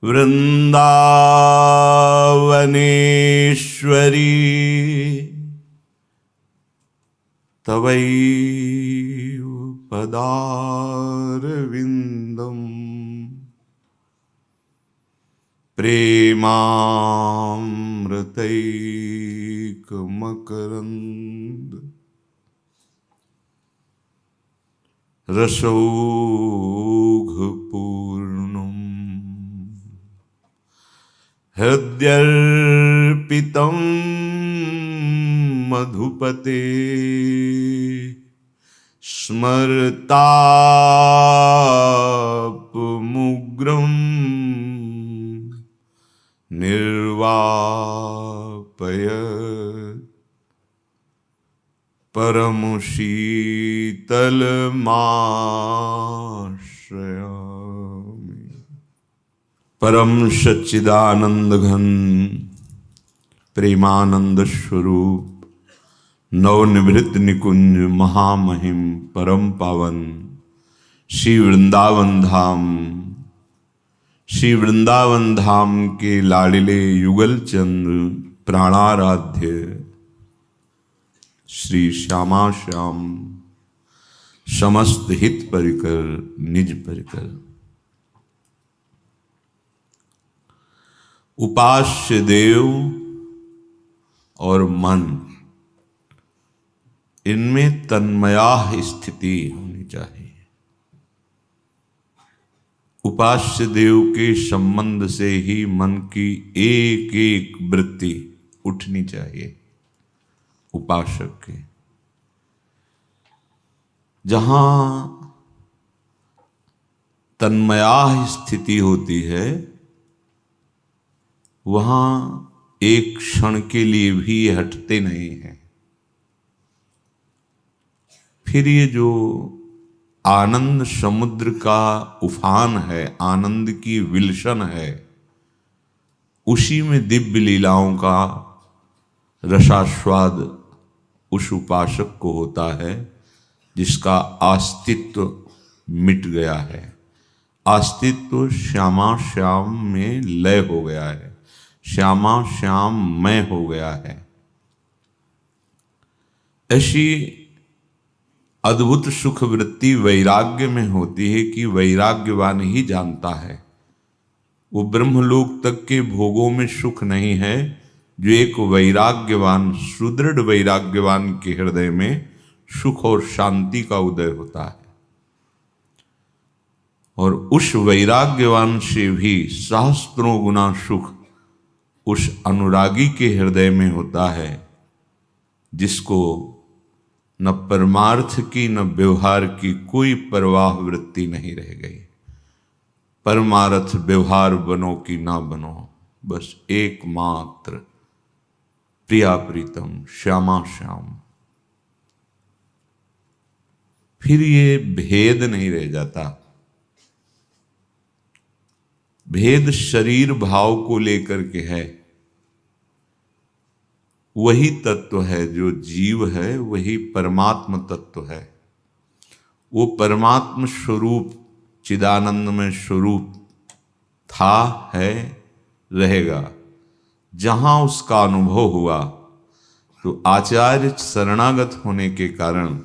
वृंदावनेश्वरी तवैव पदारविन्दम् प्रेमामृतैकमकरन्द रसौघपूर्णम् हृद्यर्पितं मधुपते स्मरतापमुग्रं निर्वापय परमशीतलमाश्रयामि। परम सच्चिदानंद घन प्रेमानंद स्वरूप नवनिभृत निकुंज महामहिम परम पावन श्री वृंदावन धाम के लाडिले युगल चंद्र प्राणाराध्य श्री श्यामा श्याम समस्त हित परिकर निज परिकर उपास्य देव और मन, इनमें तन्मया स्थिति होनी चाहिए। उपास्य देव के संबंध से ही मन की एक एक वृत्ति उठनी चाहिए। उपासक के जहां तन्मया स्थिति होती है वहां एक क्षण के लिए भी हटते नहीं हैं। फिर ये जो आनंद समुद्र का उफान है, आनंद की विलसन है, उसी में दिव्य लीलाओं का रसास्वाद उस उपासक को होता है जिसका अस्तित्व मिट गया है। अस्तित्व श्यामा श्याम में लय हो गया है, श्यामा श्याम मैं हो गया है। ऐसी अद्भुत सुख वृत्ति वैराग्य में होती है कि वैराग्यवान ही जानता है। वो ब्रह्मलोक तक के भोगों में सुख नहीं है जो एक वैराग्यवान, सुदृढ़ वैराग्यवान के हृदय में सुख और शांति का उदय होता है। और उस वैराग्यवान से भी सहस्त्रों गुना सुख उस अनुरागी के हृदय में होता है जिसको न परमार्थ की न व्यवहार की कोई परवाह वृत्ति नहीं रह गई। परमार्थ व्यवहार बनो कि ना बनो, बस एकमात्र प्रिया प्रीतम श्यामा श्याम। फिर ये भेद नहीं रह जाता। भेद शरीर भाव को लेकर के है। वही तत्व है जो जीव है, वही परमात्म तत्व है। वो परमात्म स्वरूप चिदानंद में स्वरूप था, है, रहेगा। जहां उसका अनुभव हुआ तो आचार्य शरणागत होने के कारण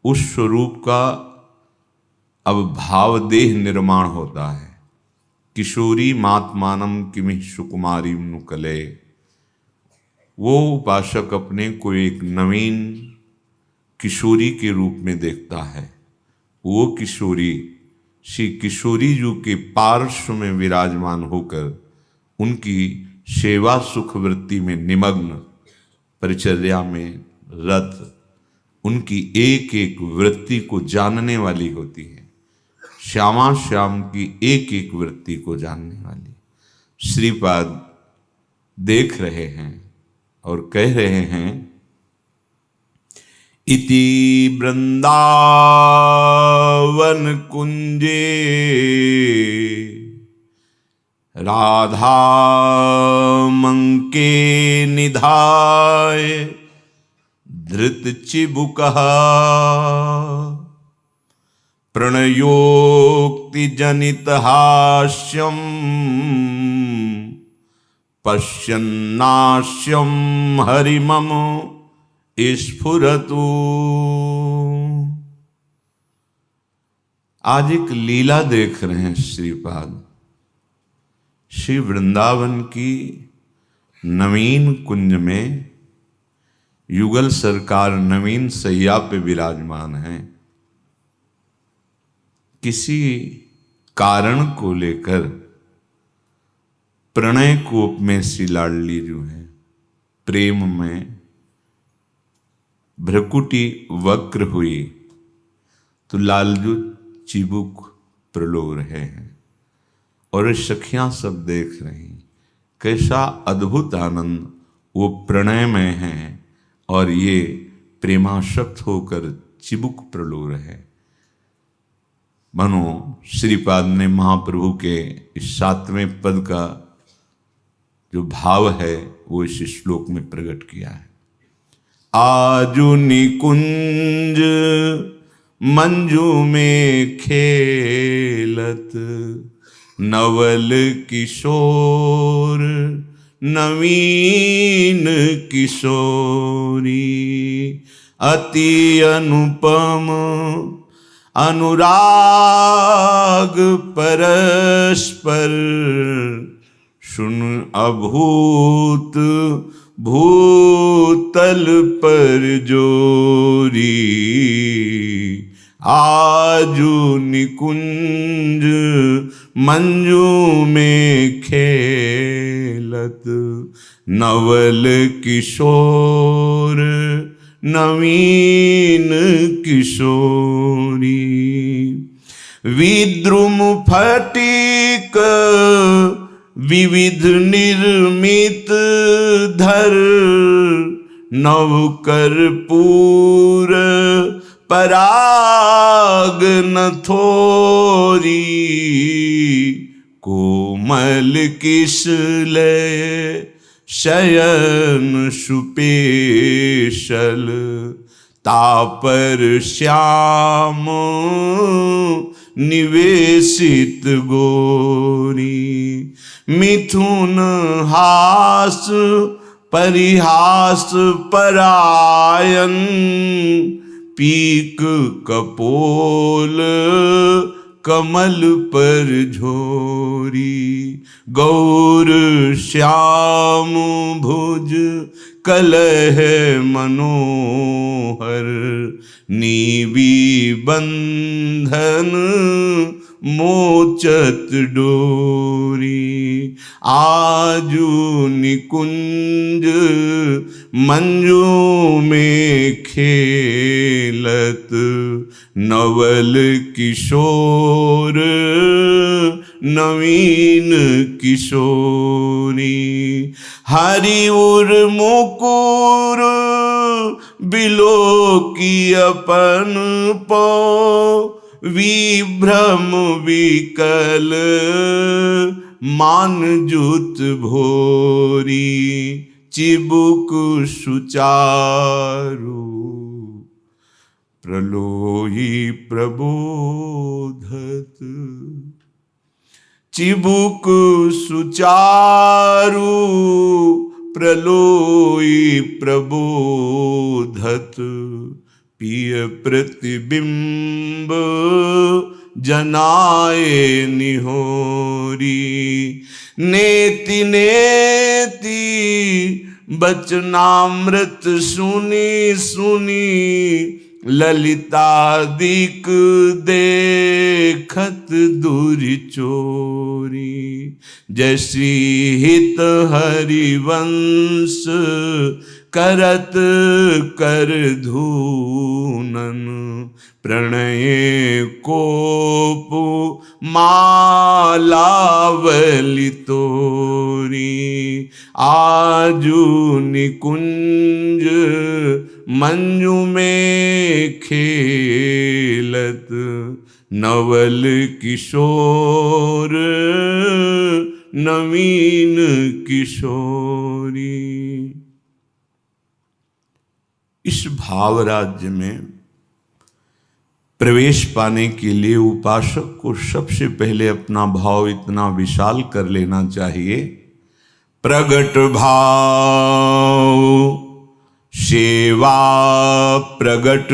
उस स्वरूप का अब भावदेह निर्माण होता है। किशोरी मात्मानम किमि सुकुमारी नुकले। वो उपासक अपने को एक नवीन किशोरी के रूप में देखता है। वो किशोरी श्री किशोरी जी के पार्श्व में विराजमान होकर उनकी सेवा सुख वृत्ति में निमग्न, परिचर्या में रत, उनकी एक एक वृत्ति को जानने वाली होती है। श्यामा श्याम की एक एक वृत्ति को जानने वाली श्रीपाद देख रहे हैं और कह रहे हैं, इति वृंदावन कुंजे राधा मंके निधाय धृत चिबुकः प्रणयोक्ति जनित हास्यम पश्यन्नास्यं हरिमम स्फुरतु। आज एक लीला देख रहे हैं श्रीपाद। श्री वृंदावन की नवीन कुंज में युगल सरकार नवीन सैया पे विराजमान हैं। किसी कारण को लेकर प्रणय कोप में सी लाडली जो है, प्रेम में भ्रकुटी वक्र हुई तो लालजू चिबुक प्रलो रहे हैं। और सखियां सब देख रही कैसा अद्भुत आनंद वो प्रणय में है और ये प्रेमाशक्त होकर चिबुक प्रलो रहे। मनो श्रीपाद ने महाप्रभु के इस 7वें पद का जो भाव है वो इस श्लोक में प्रकट किया है। आजु निकुंज मंजू में खेलत, नवल किशोर नवीन किशोरी, अति अनुपम अनुराग परस्पर, सुन अभूत भूतल पर जोरी। आजु निकुंज मंजू में खेलत, नवल किशोर नवीन किशोरी, विद्रुम फटिक विविध निर्मित धर, नव कर्पूर पराग नथोरी, कोमल किसलय शयन सुपेशल, तापर श्याम निवेशित गोरी, मिथुन हास परिहास परायन, पीक कपोल कमल पर झोरी, गौर श्याम भुज कलह मनोहर, नीवी बंधन मोचत डोरी। आजू निकुंज मंजू में खेलत, नवल किशोर नवीन किशोरी, हरि उर मुकुर बिलो की अपन पो, विभ्रम विकल मान जुत भोरी, चिबुक सुचारु प्रलोही प्रबोधत, चिबुक सुचारु प्रलोई प्रबोधत, पिय प्रतिबिंब जनाए निहोरी, नेति नेति बचनामृत सुनी सुनी, ललितादिक देखत दूरि चोरी, जैसी हित हरिवंश करत कर धूनन, प्रणय कोप मालावली तोरी। आजू निकुंज मंजू में खेलत, नवल किशोर नवीन किशोरी। इस भाव राज्य में प्रवेश पाने के लिए उपासक को सबसे पहले अपना भाव इतना विशाल कर लेना चाहिए, प्रगट भाव सेवा प्रगट,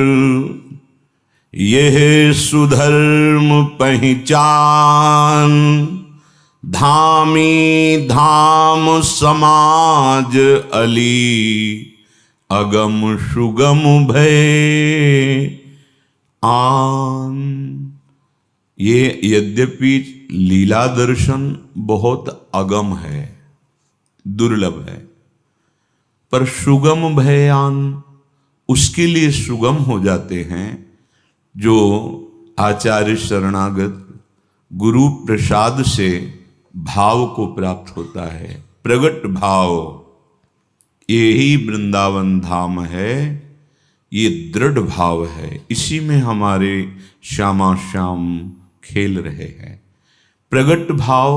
यह सुधर्म पहचान, धामी धाम समाज अली, अगम सुगम भय आन। ये यद्यपि लीला दर्शन बहुत अगम है, दुर्लभ है, पर सुगम भयान उसके लिए सुगम हो जाते हैं जो आचार्य शरणागत गुरु प्रसाद से भाव को प्राप्त होता है। प्रगट भाव यही वृंदावन धाम है, ये दृढ़ भाव है, इसी में हमारे श्यामा श्याम खेल रहे हैं। प्रगट भाव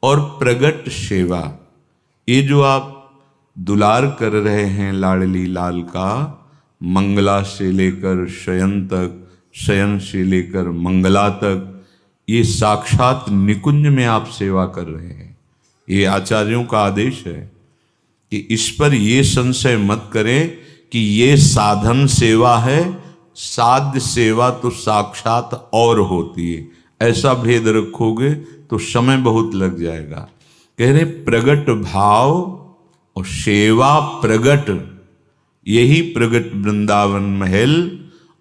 और प्रगट सेवा, ये जो आप दुलार कर रहे हैं लाडली लाल का, मंगला से लेकर शयन तक, शयन से लेकर मंगला तक, ये साक्षात निकुंज में आप सेवा कर रहे हैं। ये आचार्यों का आदेश है कि इस पर ये संशय मत करें कि ये साधन सेवा है, साध्य सेवा तो साक्षात और होती है। ऐसा भेद रखोगे तो समय बहुत लग जाएगा। कह रहे प्रगट भाव और सेवा प्रगट, यही प्रगट वृंदावन महल,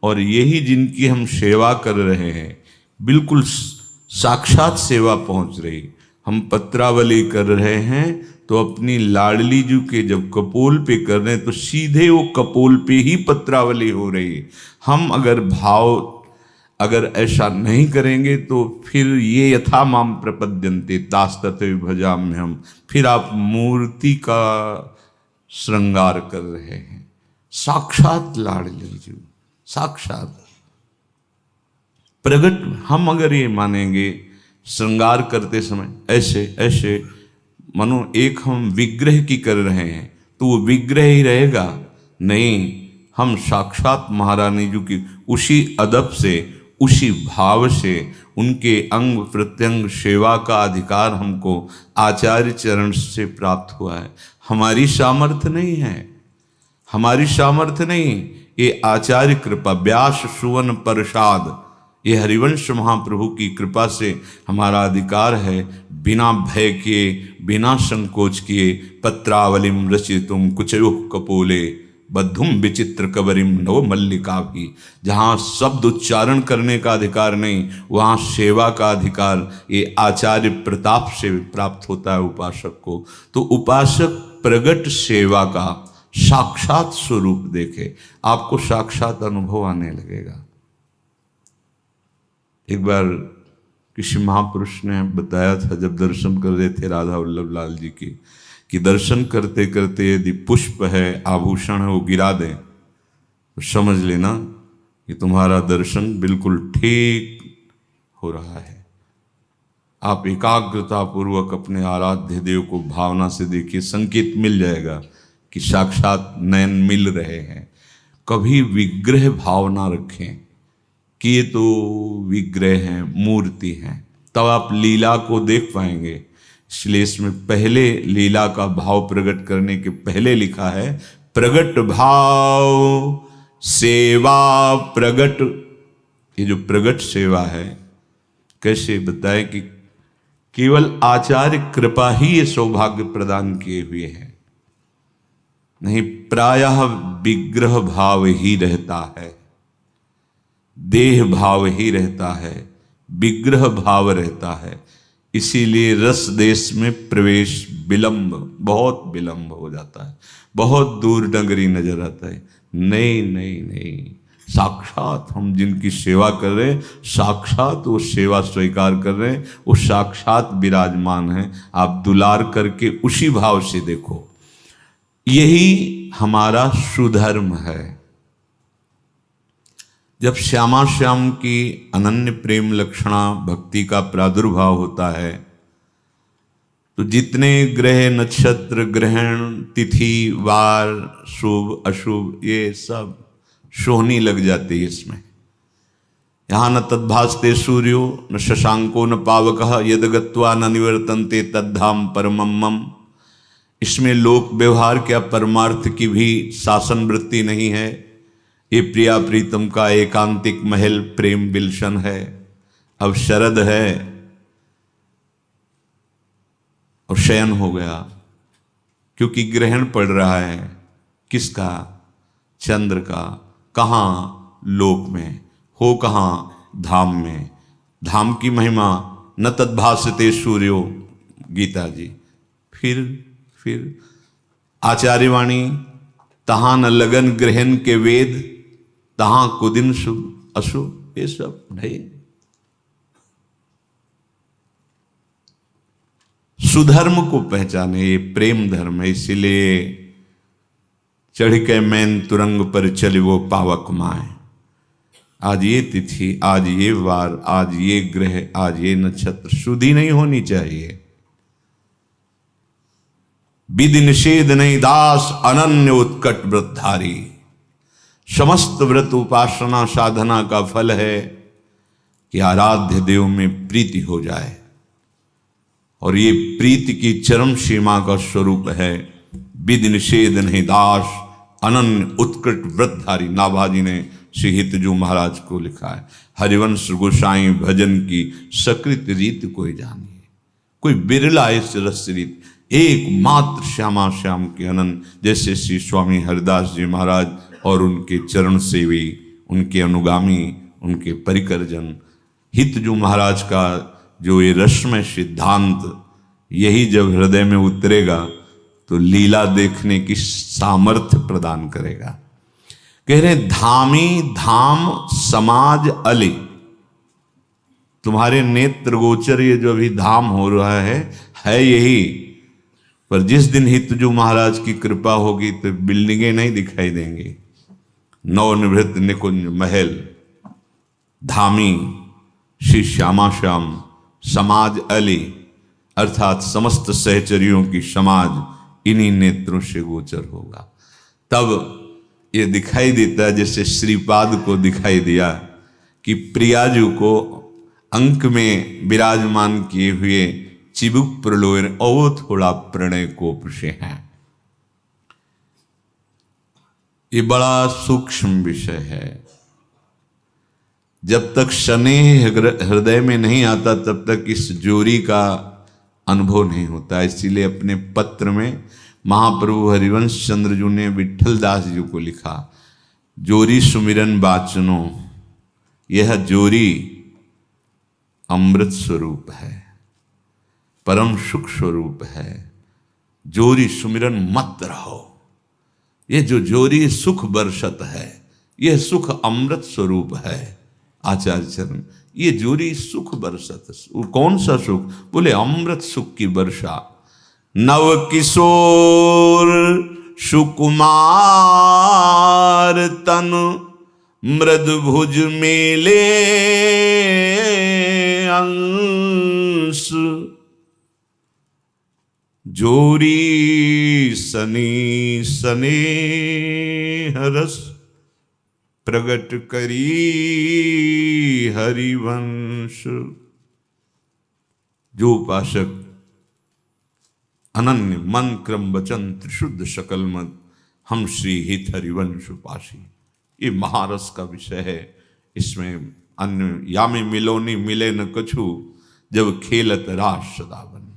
और यही जिनकी हम सेवा कर रहे हैं, बिल्कुल साक्षात सेवा पहुंच रही। हम पत्रावली कर रहे हैं तो अपनी लाडली जी के जब कपोल पे कर रहे हैं तो सीधे वो कपोल पे ही पत्रावली हो रही है। हम अगर ऐसा नहीं करेंगे तो फिर ये यथा माम प्रपद्यन्ते तास्तते भजाम्यहम्, फिर आप मूर्ति का श्रृंगार कर रहे हैं। साक्षात लाडली जी, साक्षात प्रगट। हम अगर ये मानेंगे श्रृंगार करते समय ऐसे ऐसे मानो एक हम विग्रह की कर रहे हैं तो वो विग्रह ही रहेगा, नहीं, हम साक्षात महारानी जी की उसी अदब से, उसी भाव से, उनके अंग प्रत्यंग सेवा का अधिकार हमको आचार्य चरण से प्राप्त हुआ है। हमारी सामर्थ्य नहीं है, हमारी सामर्थ्य नहीं, ये आचार्य कृपा, व्यास सुवन प्रसाद, ये हरिवंश महाप्रभु की कृपा से हमारा अधिकार है। बिना भय किए, बिना संकोच किए, पत्रावलिम रचितुम कुचयुः कपोले बद्धुम विचित्र कबरिम नव मल्लिका भी। जहाँ शब्द उच्चारण करने का अधिकार नहीं, वहाँ सेवा का अधिकार ये आचार्य प्रताप से प्राप्त होता है उपासक को। तो उपासक प्रगट सेवा का साक्षात स्वरूप देखे, आपको साक्षात अनुभव आने लगेगा। एक बार किसी महापुरुष ने बताया था, जब दर्शन कर रहे थे राधा वल्लभ लाल जी की, कि दर्शन करते करते यदि पुष्प है, आभूषण है, वो गिरा दें तो समझ लेना कि तुम्हारा दर्शन बिल्कुल ठीक हो रहा है। आप एकाग्रता पूर्वक अपने आराध्य देव को भावना से देखिए, संकेत मिल जाएगा कि साक्षात नयन मिल रहे हैं। कभी विग्रह भावना रखें कि ये तो विग्रह हैं, मूर्ति हैं, तब आप लीला को देख पाएंगे। इसलिए इसमें पहले लीला का भाव प्रकट करने के पहले लिखा है प्रगट भाव सेवा प्रगट। ये जो प्रगट सेवा है, कैसे बताए कि केवल आचार्य कृपा ही ये सौभाग्य प्रदान किए हुए हैं, नहीं प्रायः विग्रह भाव ही रहता है, देह भाव ही रहता है, विग्रह भाव रहता है। इसीलिए रस देश में प्रवेश विलंब, बहुत विलंब हो जाता है, बहुत दूर डगरी नजर आता है। नहीं नहीं नहीं, साक्षात हम जिनकी सेवा कर रहे हैं, साक्षात वो सेवा स्वीकार कर रहे हैं, वो साक्षात विराजमान है। आप दुलार करके उसी भाव से देखो, यही हमारा सुधर्म है। जब श्यामा श्याम की अनन्य प्रेम लक्षणा भक्ति का प्रादुर्भाव होता है तो जितने ग्रह नक्षत्र ग्रहण तिथि वार शुभ अशुभ ये सब सोहनी लग जाती है इसमें। यहाँ न तद्भासते सूर्यो न शशांको न पावकः यद गत्वा न निवर्तन्ते तद्धाम परमं मम। इसमें लोक व्यवहार क्या परमार्थ की भी शासन वृत्ति नहीं है। ये प्रिया प्रीतम का एकांतिक महल प्रेम विलसन है। अब शरद है और शयन हो गया, क्योंकि ग्रहण पड़ रहा है। किसका? चंद्र का। कहाँ? लोक में। हो कहाँ? धाम में। धाम की महिमा न तद्भासते सूर्यो, गीता जी। फिर आचार्यवाणी, तहां न लगन ग्रहण के वेद, तहां कुदिन शुभ अशुभ, ये सब नहीं। सुधर्म को पहचाने, ये प्रेम धर्म है। इसीलिए चढ़ के मैन तुरंग पर चले वो पावक माए। आज ये तिथि, आज ये वार, आज ये ग्रह, आज ये नक्षत्र, शुद्धि नहीं होनी चाहिए। विधि निषेध नहीं दास, अनन्य उत्कट व्रतधारी। समस्त व्रत उपासना साधना का फल है कि आराध्य देव में प्रीति हो जाए, और ये प्रीति की चरम सीमा का स्वरूप है विधि निषेध नहीं दास, अनन्य उत्कट व्रतधारी। नाभाजी ने श्री हितजू महाराज को लिखा है, हरिवंश गोसाई भजन की सकृत रीत कोई जानिए। कोई बिरला इस रस रीत, एकमात्र श्यामा श्याम के अनंत। जैसे श्री स्वामी हरिदास जी महाराज और उनके चरण सेवी, उनके अनुगामी, उनके परिकरजन। हितजू महाराज का जो ये रसमय सिद्धांत, यही जब हृदय में उतरेगा तो लीला देखने की सामर्थ्य प्रदान करेगा। कह रहे धामी धाम समाज अली, तुम्हारे नेत्र गोचर ये जो अभी धाम हो रहा है यही। पर जिस दिन हितजू महाराज की कृपा होगी तो बिल्डिंगें नहीं दिखाई देंगी। नवनिवृत्त निकुंज महल, धामी श्री श्यामा श्याम, समाज अली, अर्थात समस्त सहचरियों की समाज इन्हीं नेत्रों से गोचर होगा। तब ये दिखाई देता है, जैसे श्रीपाद को दिखाई दिया कि प्रियाजू को अंक में विराजमान किए हुए चिबुक प्रलोयन और थोड़ा प्रणय कोप से है। ये बड़ा सूक्ष्म विषय है। जब तक स्नेह हृदय में नहीं आता तब तक इस जोरी का अनुभव नहीं होता। इसीलिए अपने पत्र में महाप्रभु हरिवंश चंद्र जी ने विठल दास जी को लिखा, जोरी सुमिरन बाचनो, यह जोरी अमृत स्वरूप है, परम सुख स्वरूप है। जोरी सुमिरन मत रहो। ये जो जोरी सुख बरसत है, यह सुख अमृत स्वरूप है। आचार्य चरण, ये जोरी सुख बरसत, कौन सा सुख? बोले अमृत सुख की वर्षा। नव किशोर सुकुमार तन, मृद भुज मेले अंश, जोरी सनी सने रस, प्रगट करी हरिवंश। जो उपासक अनन्य मन क्रम वचन त्रिशुद्ध सकल मत, हम श्री हित हरिवंश उपासी। ये महारस का विषय है। इसमें अन्य या में मिलोनी मिले न कछु, जब खेलत रास सदा वन में।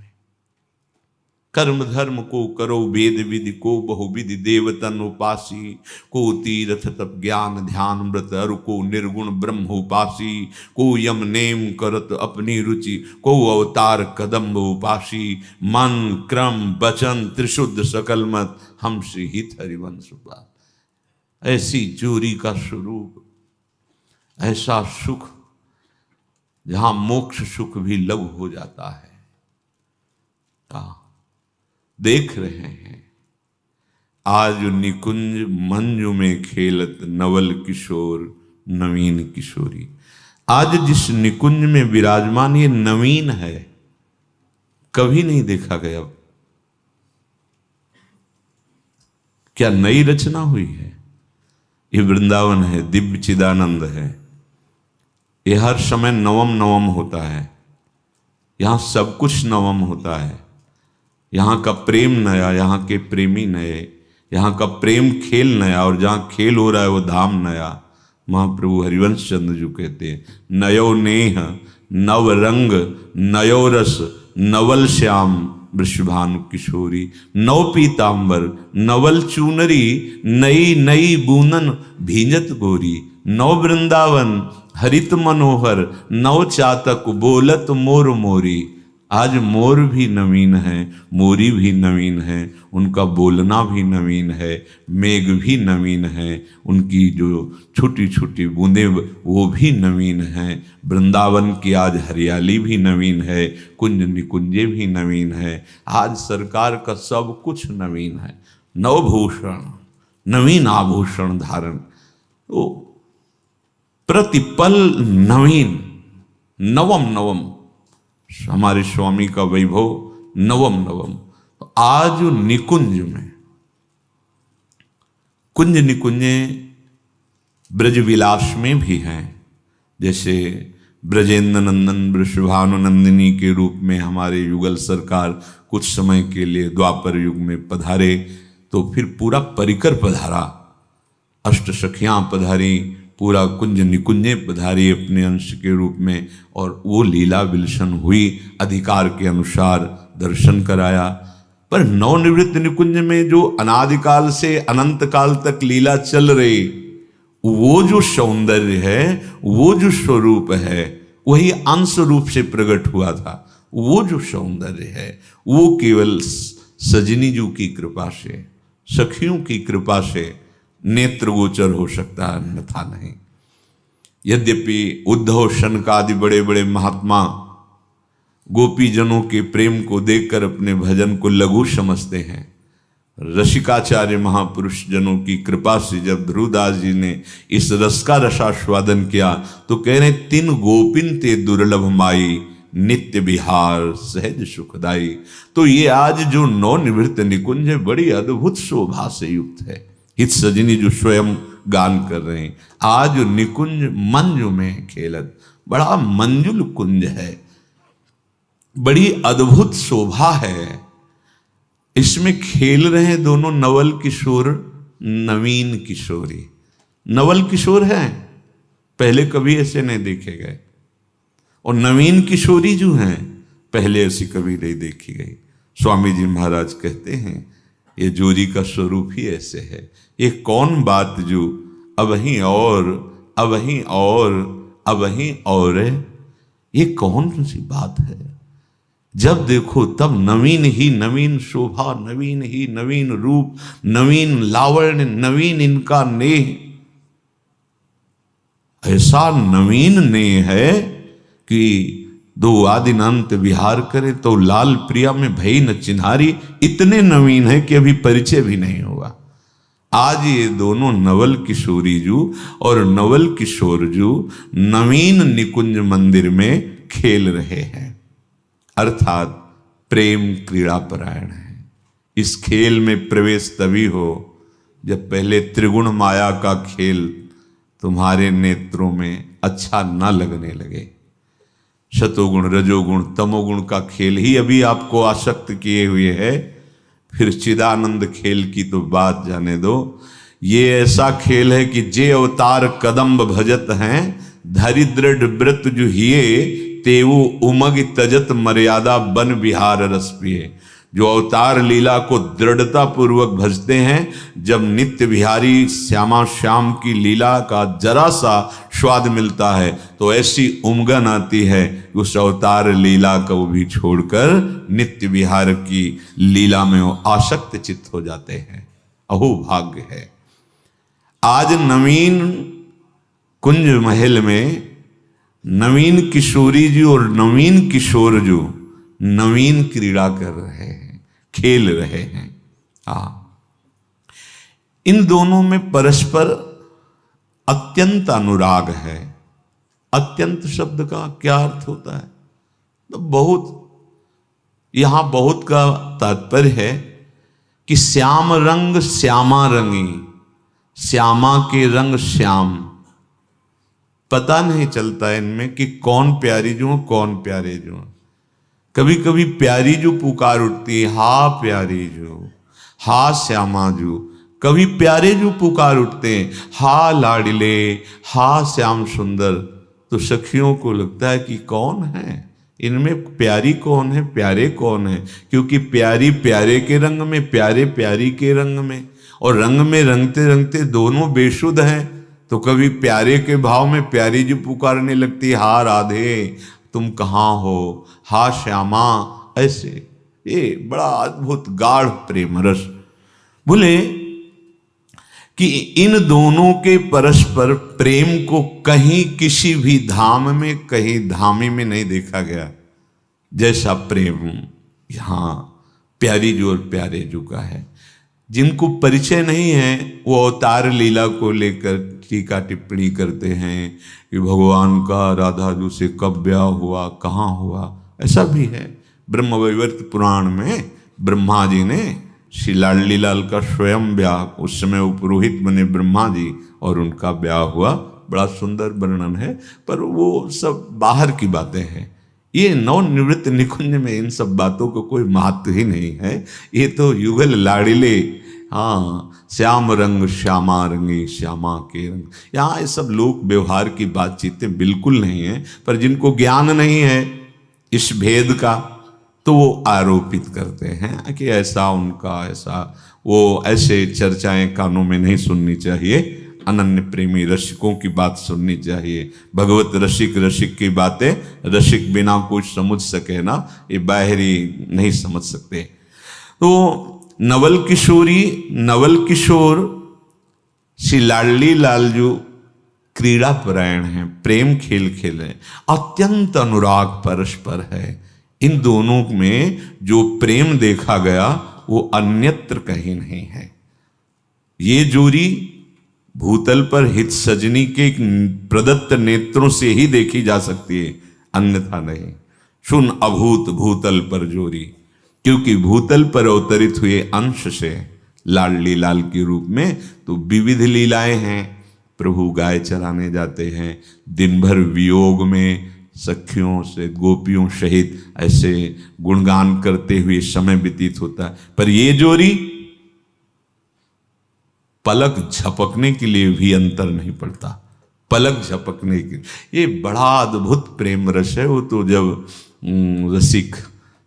कर्म धर्म को करो वेद विधि, को बहुविधि देवतन उपासी, को तीर्थ तप ज्ञान ध्यान व्रत, अरु को निर्गुण ब्रह्म उपासी, को यम नेम करत अपनी रुचि, को अवतार कदम्ब उपासी। मन क्रम वचन त्रिशुद्ध सकल मत, हम श्री हित हरिवंश उपासी। ऐसी जोरी का स्वरूप, ऐसा सुख जहां मोक्ष सुख भी लघु हो जाता है। देख रहे हैं आज निकुंज मंजू में खेलत, नवल किशोर नवीन किशोरी। आज जिस निकुंज में विराजमान, ये नवीन है, कभी नहीं देखा गया। क्या नई रचना हुई है? ये वृंदावन है, दिव्य चिदानंद है। ये हर समय नवम नवम होता है। यहां सब कुछ नवम होता है। यहाँ का प्रेम नया, यहाँ के प्रेमी नए, यहाँ का प्रेम खेल नया, और जहाँ खेल हो रहा है वो धाम नया। महाप्रभु हरिवंश चंद्र जी कहते हैं, नयो नेह नव रंग नयो रस नवल श्याम वृषभानु किशोरी, नव पीतांबर नवल चूनरी, नई नई बूनन भींजत गोरी, नव वृंदावन हरित मनोहर, नव चातक बोलत मोर मोरी। आज मोर भी नवीन है, मोरी भी नवीन है, उनका बोलना भी नवीन है, मेघ भी नवीन है, उनकी जो छोटी छोटी बूंदें वो भी नवीन हैं, वृंदावन की आज हरियाली भी नवीन है, कुंज निकुंजे भी नवीन है, आज सरकार का सब कुछ नवीन है। नवभूषण नवीन आभूषण धारण, तो प्रतिपल नवीन, नवम नवम हमारे स्वामी का वैभव नवम नवम। आज निकुंज में, कुंज निकुंजे ब्रज विलास में भी हैं, जैसे ब्रजेंद्र नंदन वृषभानुनंदिनी के रूप में हमारे युगल सरकार कुछ समय के लिए द्वापर युग में पधारे, तो फिर पूरा परिकर पधारा, अष्ट सखियां पधारी, पूरा कुंज निकुंजे पधारी अपने अंश के रूप में, और वो लीला विलसन हुई, अधिकार के अनुसार दर्शन कराया। पर नवनिवृत्त निकुंज में जो अनादिकाल से अनंत काल तक लीला चल रही, वो जो सौंदर्य है, वो जो स्वरूप है, वही अंश रूप से प्रकट हुआ था। वो जो सौंदर्य है वो केवल सजनी जी की कृपा से, सखियों की कृपा से नेत्र गोचर हो सकता है, अन्यथा नहीं। यद्यपि उद्धव शनकादि बड़े बड़े महात्मा गोपीजनों के प्रेम को देखकर अपने भजन को लघु समझते हैं, रसिकाचार्य महापुरुष जनों की कृपा से जब ध्रुवदास जी ने इस रस का रसास्वादन किया तो कह रहे, तीन गोपिन ते दुर्लभ माई नित्य विहार सहज सुखदाई। तो ये आज जो नवनिवृत्त निकुंज है बड़ी अद्भुत शोभा से युक्त है। हित सजनी जो स्वयं गान कर रहे हैं, आज निकुंज मंजू में खेलत, बड़ा मंजुल कुंज है, बड़ी अद्भुत शोभा है। इसमें खेल रहे हैं दोनों नवल किशोर नवीन किशोरी। नवल किशोर हैं, पहले कभी ऐसे नहीं देखे गए, और नवीन किशोरी जो हैं पहले ऐसी कभी नहीं देखी गई। स्वामी जी महाराज कहते हैं ये जोरी का स्वरूप ही ऐसे है। ये कौन बात जो अबहीं और अबहीं और अबहीं और, ये कौन सी बात है? जब देखो तब नवीन ही नवीन शोभा, नवीन ही नवीन रूप, नवीन लावण्य, नवीन इनका नेह, ऐसा नवीन नेह है कि दो आदिन अंत विहार करे तो लाल प्रिया में भई न चिन्हारी, इतने नवीन है कि अभी परिचय भी नहीं होगा। आज ये दोनों नवल किशोरी जू और नवल किशोर जू नवीन निकुंज मंदिर में खेल रहे हैं, अर्थात प्रेम क्रीड़ा परायण है। इस खेल में प्रवेश तभी हो जब पहले त्रिगुण माया का खेल तुम्हारे नेत्रों में अच्छा न लगने लगे। शतोगुण रजोगुण तमोगुण का खेल ही अभी आपको आसक्त किए हुए है, फिर चिदानंद खेल की तो बात जाने दो। ये ऐसा खेल है कि जे अवतार कदम्ब भजत हैं, धरि दृढ़ व्रत जो हिए, तेऊ उमग तजत मर्यादा बन विहार रस पिए। जो अवतार लीला को दृढ़ता पूर्वक भजते हैं, जब नित्य विहारी श्यामा श्याम की लीला का जरा सा स्वाद मिलता है तो ऐसी उमगन आती है उस अवतार लीला को भी छोड़कर नित्य विहार की लीला में वो आसक्त चित्त हो जाते हैं। अहो भाग्य है। आज नवीन कुंज महल में नवीन किशोरी जी और नवीन किशोर जो नवीन क्रीड़ा कर रहे हैं, खेल रहे हैं। इन दोनों में परस्पर अत्यंत अनुराग है। अत्यंत शब्द का क्या अर्थ होता है? तो बहुत, यहां बहुत का तात्पर्य है कि श्याम रंग श्यामा रंगी, श्यामा के रंग श्याम, पता नहीं चलता इनमें कि कौन प्यारी जो कौन प्यारे जो। कभी कभी प्यारी जो पुकार उठती है, हा प्यारी जो, हा श्यामा जो, कभी प्यारे जो पुकार उठते हैं, हा लाडिले, हा श्याम सुंदर, तो सखियों को लगता है कि कौन है इनमें, प्यारी कौन है, प्यारे कौन है, क्योंकि प्यारी प्यारे के रंग में, प्यारे प्यारी के रंग में, और रंग में रंगते रंगते दोनों बेशुद्ध हैं। तो कभी प्यारे के भाव में प्यारी जी पुकारने लगती, हा राधे तुम कहाँ हो, हा श्यामा, ऐसे। ये बड़ा अद्भुत गाढ़ प्रेम रस। बोले कि इन दोनों के परस्पर प्रेम को कहीं किसी भी धाम में, कहीं धामी में नहीं देखा गया जैसा प्रेम यहाँ प्यारी जो और प्यारे जो का है। जिनको परिचय नहीं है वो अवतार लीला को लेकर टीका टिप्पणी करते हैं कि भगवान का राधा जी से कब ब्याह हुआ, कहाँ हुआ। ऐसा भी है ब्रह्मवैवर्त पुराण में ब्रह्मा जी ने श्री लाडली लाल का स्वयं ब्याह, उस समय वो पुरोहित बने ब्रह्मा जी और उनका ब्याह हुआ, बड़ा सुंदर वर्णन है। पर वो सब बाहर की बातें हैं। ये नवनिवृत्त निकुंज में इन सब बातों को कोई महत्व ही नहीं है। ये तो युगल लाडिले, हाँ श्याम रंग श्यामा रंगी श्यामा के रंग, यहाँ ये सब लोक व्यवहार की बातचीतें बिल्कुल नहीं है। पर जिनको ज्ञान नहीं है इस भेद का तो वो आरोपित करते हैं कि ऐसा उनका ऐसा, वो ऐसे चर्चाएं कानों में नहीं सुननी चाहिए। अनन्य प्रेमी रसिकों की बात सुननी चाहिए। भगवत रसिक रसिक की बातें रसिक बिना कुछ समझ सके ना, ये बाहरी नहीं समझ सकते। तो नवल किशोर श्री लाडली लालजू क्रीड़ा परायण हैं, प्रेम खेल खेले, अत्यंत अनुराग परस्पर है। इन दोनों में जो प्रेम देखा गया वो अन्यत्र कहीं नहीं है। ये जोड़ी भूतल पर हित सजनी के प्रदत्त नेत्रों से ही देखी जा सकती है, अन्यथा नहीं। सुन अभूत भूतल पर जोरी, क्योंकि भूतल पर अवतरित हुए अंश से लाडली लाल के रूप में तो विविध लीलाएं हैं। प्रभु गाय चराने जाते हैं, दिन भर वियोग में सखियों से गोपियों सहित ऐसे गुणगान करते हुए समय व्यतीत होता है। पर ये जोड़ी पलक झपकने के लिए भी अंतर नहीं पड़ता, पलक झपकने के, ये बड़ा अद्भुत प्रेम रस है। वो तो जब रसिक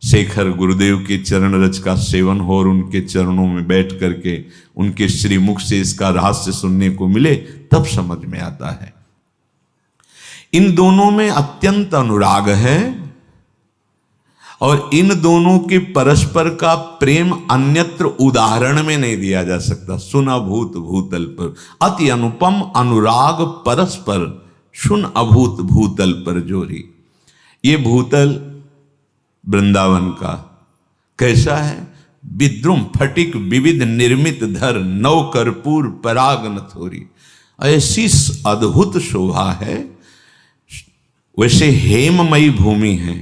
शेखर गुरुदेव के चरण रज का सेवन हो और उनके चरणों में बैठ करके उनके श्रीमुख से इसका रहस्य सुनने को मिले तब समझ में आता है। इन दोनों में अत्यंत अनुराग है और इन दोनों के परस्पर का प्रेम अन्यत्र उदाहरण में नहीं दिया जा सकता। सुन अभूत भूतल पर, अति अनुपम अनुराग परस्पर, सुन अभूत भूतल पर जोरी। ये भूतल वृंदावन का कैसा है? विद्रुम फटिक विविध निर्मित धर, नव कर्पूर पराग नथोरी। ऐसी अद्भुत शोभा है। वैसे हेममयी भूमि है,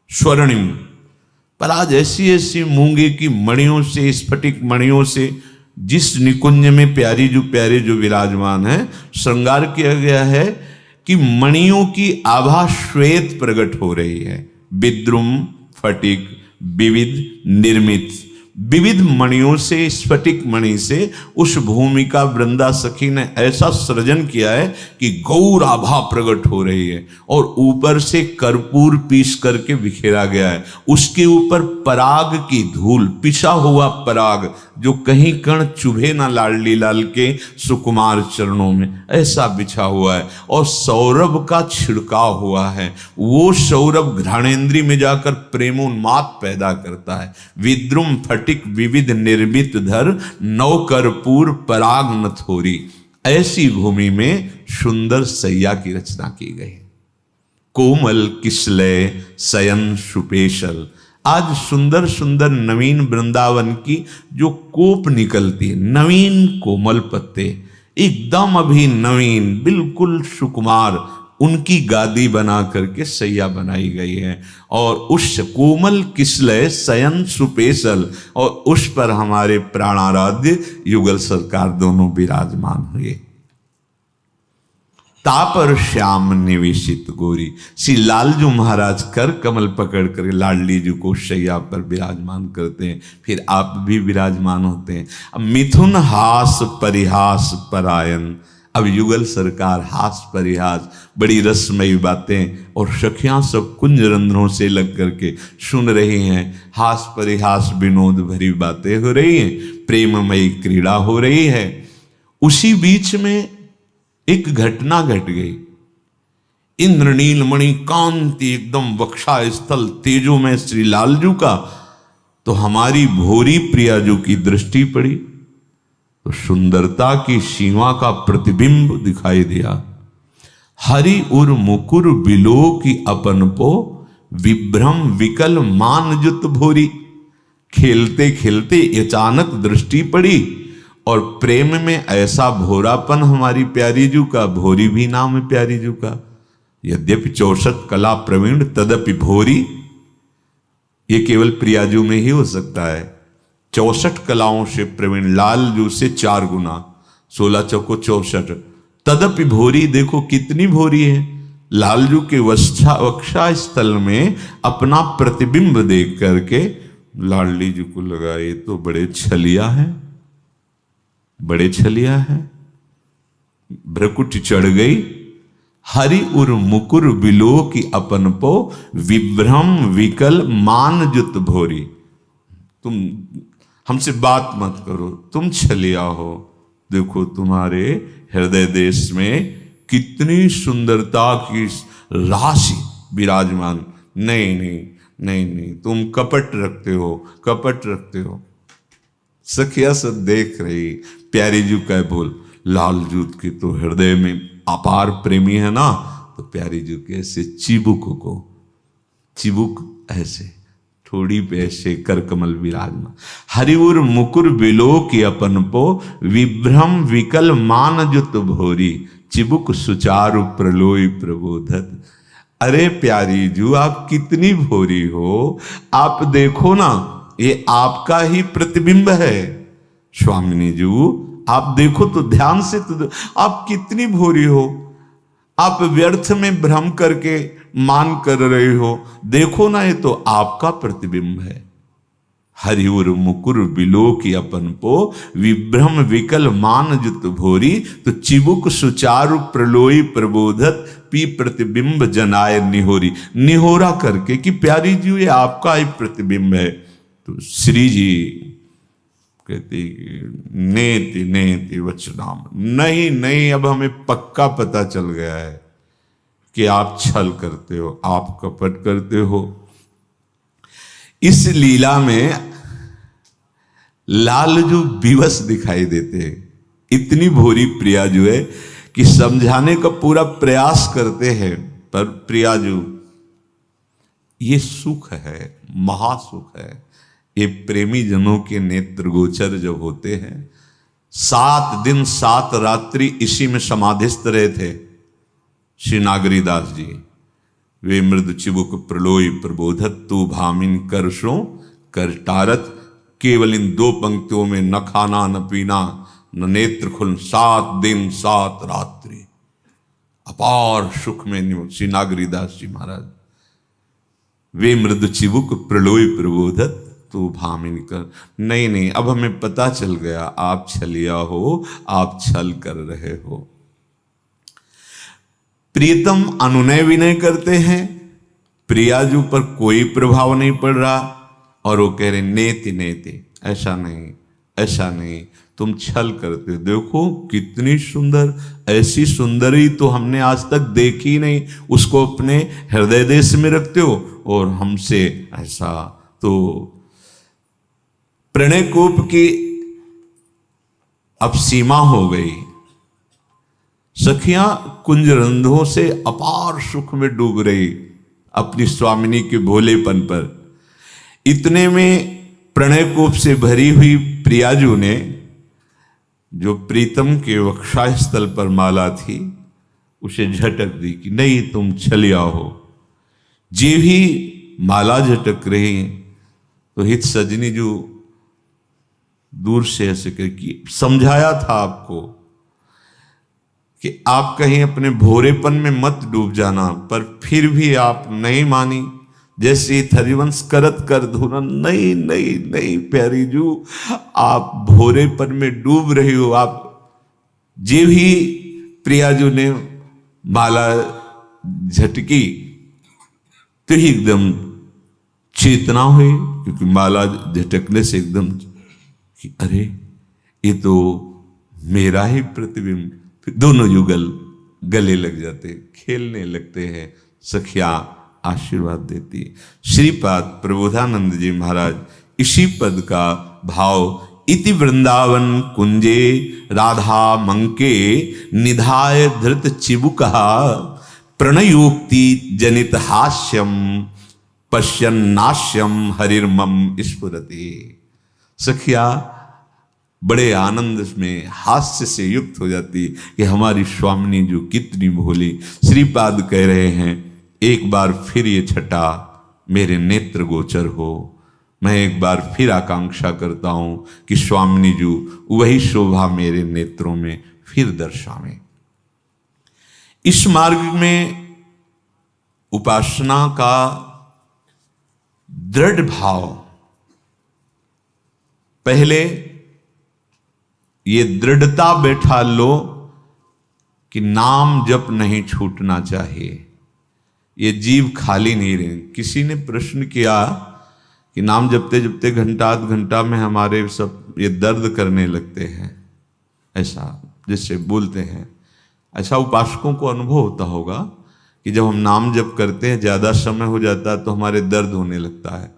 स्वर्णिम, पर आज ऐसी ऐसी मूंगे की मणियों से, स्फटिक मणियों से जिस निकुंज में प्यारे जो विराजमान है, श्रृंगार किया गया है कि मणियों की आभा श्वेत प्रकट हो रही है। विद्रुम फटिक विविध निर्मित, विविध मणियों से, स्फटिक मणि से उस भूमि का वृंदा सखी ने ऐसा सृजन किया है कि गौर आभा प्रकट हो रही है और ऊपर से कर्पूर पीस करके बिखेरा गया है। उसके ऊपर पराग की धूल, पिसा हुआ पराग जो कहीं कण चुभे ना लाडली लाल के सुकुमार चरणों में, ऐसा बिछा हुआ है और सौरभ का छिड़काव हुआ है। वो सौरभ घ्राणेन्द्री में जाकर प्रेमोन्माद पैदा करता है। विद्रुम फटिक विविध निर्मित धर, नव कर्पूर पराग नथोरी। ऐसी भूमि में सुंदर सैया की रचना की गई। कोमल किसलय शयन सुपेशल। आज सुंदर सुंदर नवीन वृंदावन की जो कोप निकलती, नवीन कोमल पत्ते, एकदम अभी नवीन, बिल्कुल सुकुमार, उनकी गादी बना करके सैया बनाई गई है और उस कोमल किसलय शयन सुपेशल, और उस पर हमारे प्राणाराध्य युगल सरकार दोनों विराजमान हुए। तापर श्याम निवेशित गोरी। श्री लालजू महाराज कर कमल पकड़ कर लाडली जी को शैया पर विराजमान करते हैं, फिर आप भी विराजमान होते हैं। अब मिथुन हास परिहास परायण, अब युगल सरकार हास परिहास बड़ी रसमयी बातें और सखियां सब कुंज रंध्रों से लग करके सुन रही हैं। हास परिहास विनोद भरी बातें हो रही हैं, प्रेममयी क्रीड़ा हो रही है। उसी बीच में एक घटना घट गई। इंद्रनील मणि कांति एकदम वक्षा स्थल तेजो में श्री लालजू का, तो हमारी भोरी प्रियाजू की दृष्टि पड़ी तो सुंदरता की सीमा का प्रतिबिंब दिखाई दिया। हरि उर मुकुर बिलो की अपन पो, विभ्रम विकल मान जुत भोरी। खेलते खेलते अचानक दृष्टि पड़ी और प्रेम में ऐसा भोरापन हमारी प्यारी जू का, भोरी भी नाम है प्यारी जू का। यद्यपि 64 कला प्रवीण तदपि भोरी, ये केवल प्रियाजू में ही हो सकता है। 64 कलाओं से प्रवीण, लालजू से 4 गुना, 16 चौको 64। तदपि भोरी, देखो कितनी भोरी है। लालजू के वक्षा स्थल में अपना प्रतिबिंब देख करके लाडली जी को लगा ये तो बड़े छलिया है, बड़े छलिया है। भ्रकुट चढ़ गई। हरि उर मुकुर बिलो की अपन पो, विभ्रम विकल मान जुत भोरी। तुम हमसे बात मत करो, तुम छलिया हो। देखो तुम्हारे हृदय देश में कितनी सुंदरता की राशि विराजमान। नहीं नहीं नहीं नहीं, तुम कपट रखते हो, कपट रखते हो। सखिया सब देख रही, प्यारी जू कह बोल, लालजूत की तो हृदय में अपार प्रेमी है ना, तो प्यारी जू के ऐसे चिबुक को, चिबुक ऐसे थोड़ी पे ऐसे कर कमल विराजमान। हरिउर मुकुर बिलो की अपन पो, विभ्रम विकल मान जुत भोरी। चिबुक सुचारु प्रलोई प्रबोधत। अरे प्यारी जू आप कितनी भोरी हो, आप देखो ना, ये आपका ही प्रतिबिंब है। स्वामिनी जू आप देखो तो ध्यान से, तो आप कितनी भोरी हो। आप व्यर्थ में भ्रम करके मान कर रहे हो, देखो ना ये तो आपका प्रतिबिंब है। हरिउर मुकुर बिलो की अपन पो, विभ्रम विकल मान जुत भोरी। तो चिबुक सुचारु प्रलोई प्रबोधत, पी प्रतिबिंब जनाय निहोरी। निहोरा करके कि प्यारी जी ये आपका ही प्रतिबिंब है। तो श्री जी कहती नेति नेति वचनाम, नहीं नहीं, अब हमें पक्का पता चल गया है कि आप छल करते हो, आप कपट करते हो। इस लीला में लालजू विवश दिखाई देते हैं। इतनी भोरी प्रियाजू है कि समझाने का पूरा प्रयास करते हैं, पर प्रियाजू ये सुख है, महासुख है। ये प्रेमी जनों के नेत्र गोचर जब होते हैं, 7 दिन 7 रात्रि इसी में समाधिस्थ रहे थे श्री नागरीदास जी। वे मृद चिबुक प्रलोई प्रबोधत, तू भामिन करशो कर टारत। केवल इन 2 पंक्तियों में न खाना न पीना न नेत्र खुल, 7 दिन 7 रात्रि अपार सुख में श्री नागरीदास जी महाराज। वे मृद चिबुक प्रलोई प्रबोधत, तू भामिन कर। नहीं नहीं, अब हमें पता चल गया आप छलिया हो, आप छल कर रहे हो। प्रीतम अनुनय विनय करते हैं, प्रियाजू पर कोई प्रभाव नहीं पड़ रहा, और वो कह रहे नेति नेति, ऐसा नहीं ऐसा नहीं, तुम छल करते। देखो कितनी सुंदर, ऐसी सुंदरी तो हमने आज तक देखी नहीं। उसको अपने हृदय देश में रखते हो और हमसे ऐसा। तो प्रणय कोप की अब सीमा हो गई। सखियां कुंज रंध्रों से अपार सुख में डूब रही अपनी स्वामिनी के भोलेपन पर। इतने में प्रणय कोप से भरी हुई प्रियाजू ने, जो प्रीतम के वक्षस्थल पर माला थी, उसे झटक दी कि नहीं तुम छलिया हो। जे भी माला झटक रही तो हित सजनी जो दूर से ऐसे कि समझाया था आपको कि आप कहीं अपने भोरेपन में मत डूब जाना, पर फिर भी आप नहीं मानी। जैसे ही हरिवंश करत कर धुना, नहीं नहीं नहीं प्यारी जू, आप भोरेपन में डूब रही हो। आप जे भी प्रियाजू ने माला झटकी तो ही एकदम चेतना हुई, क्योंकि माला झटकने से एकदम कि अरे ये तो मेरा ही प्रतिबिंब। फिर दोनों युगल गले लग जाते, खेलने लगते हैं। सखिया आशीर्वाद देती। श्रीपाद प्रबोधानंद जी महाराज इसी पद का भाव, इति वृंदावन कुंजे राधा मंके निधाय धृत चिबुकहा प्रणयोक्ति जनित हास्यम पश्यन्नाश्यम हरिर्मम स्फुरति। सखिया बड़े आनंद में हास्य से युक्त हो जाती कि हमारी स्वामिनी जो कितनी भोली। श्रीपाद कह रहे हैं, एक बार फिर ये छटा मेरे नेत्र गोचर हो। मैं एक बार फिर आकांक्षा करता हूं कि स्वामिनी जी वही शोभा मेरे नेत्रों में फिर दर्शावें। इस मार्ग में उपासना का दृढ़ भाव, पहले ये दृढ़ता बैठा लो कि नाम जप नहीं छूटना चाहिए, ये जीव खाली नहीं रहे। किसी ने प्रश्न किया कि नाम जपते जपते घंटा आध घंटा में हमारे सब ये दर्द करने लगते हैं, ऐसा जिससे बोलते हैं। ऐसा उपासकों को अनुभव होता होगा कि जब हम नाम जप करते हैं ज़्यादा समय हो जाता है तो हमारे दर्द होने लगता है।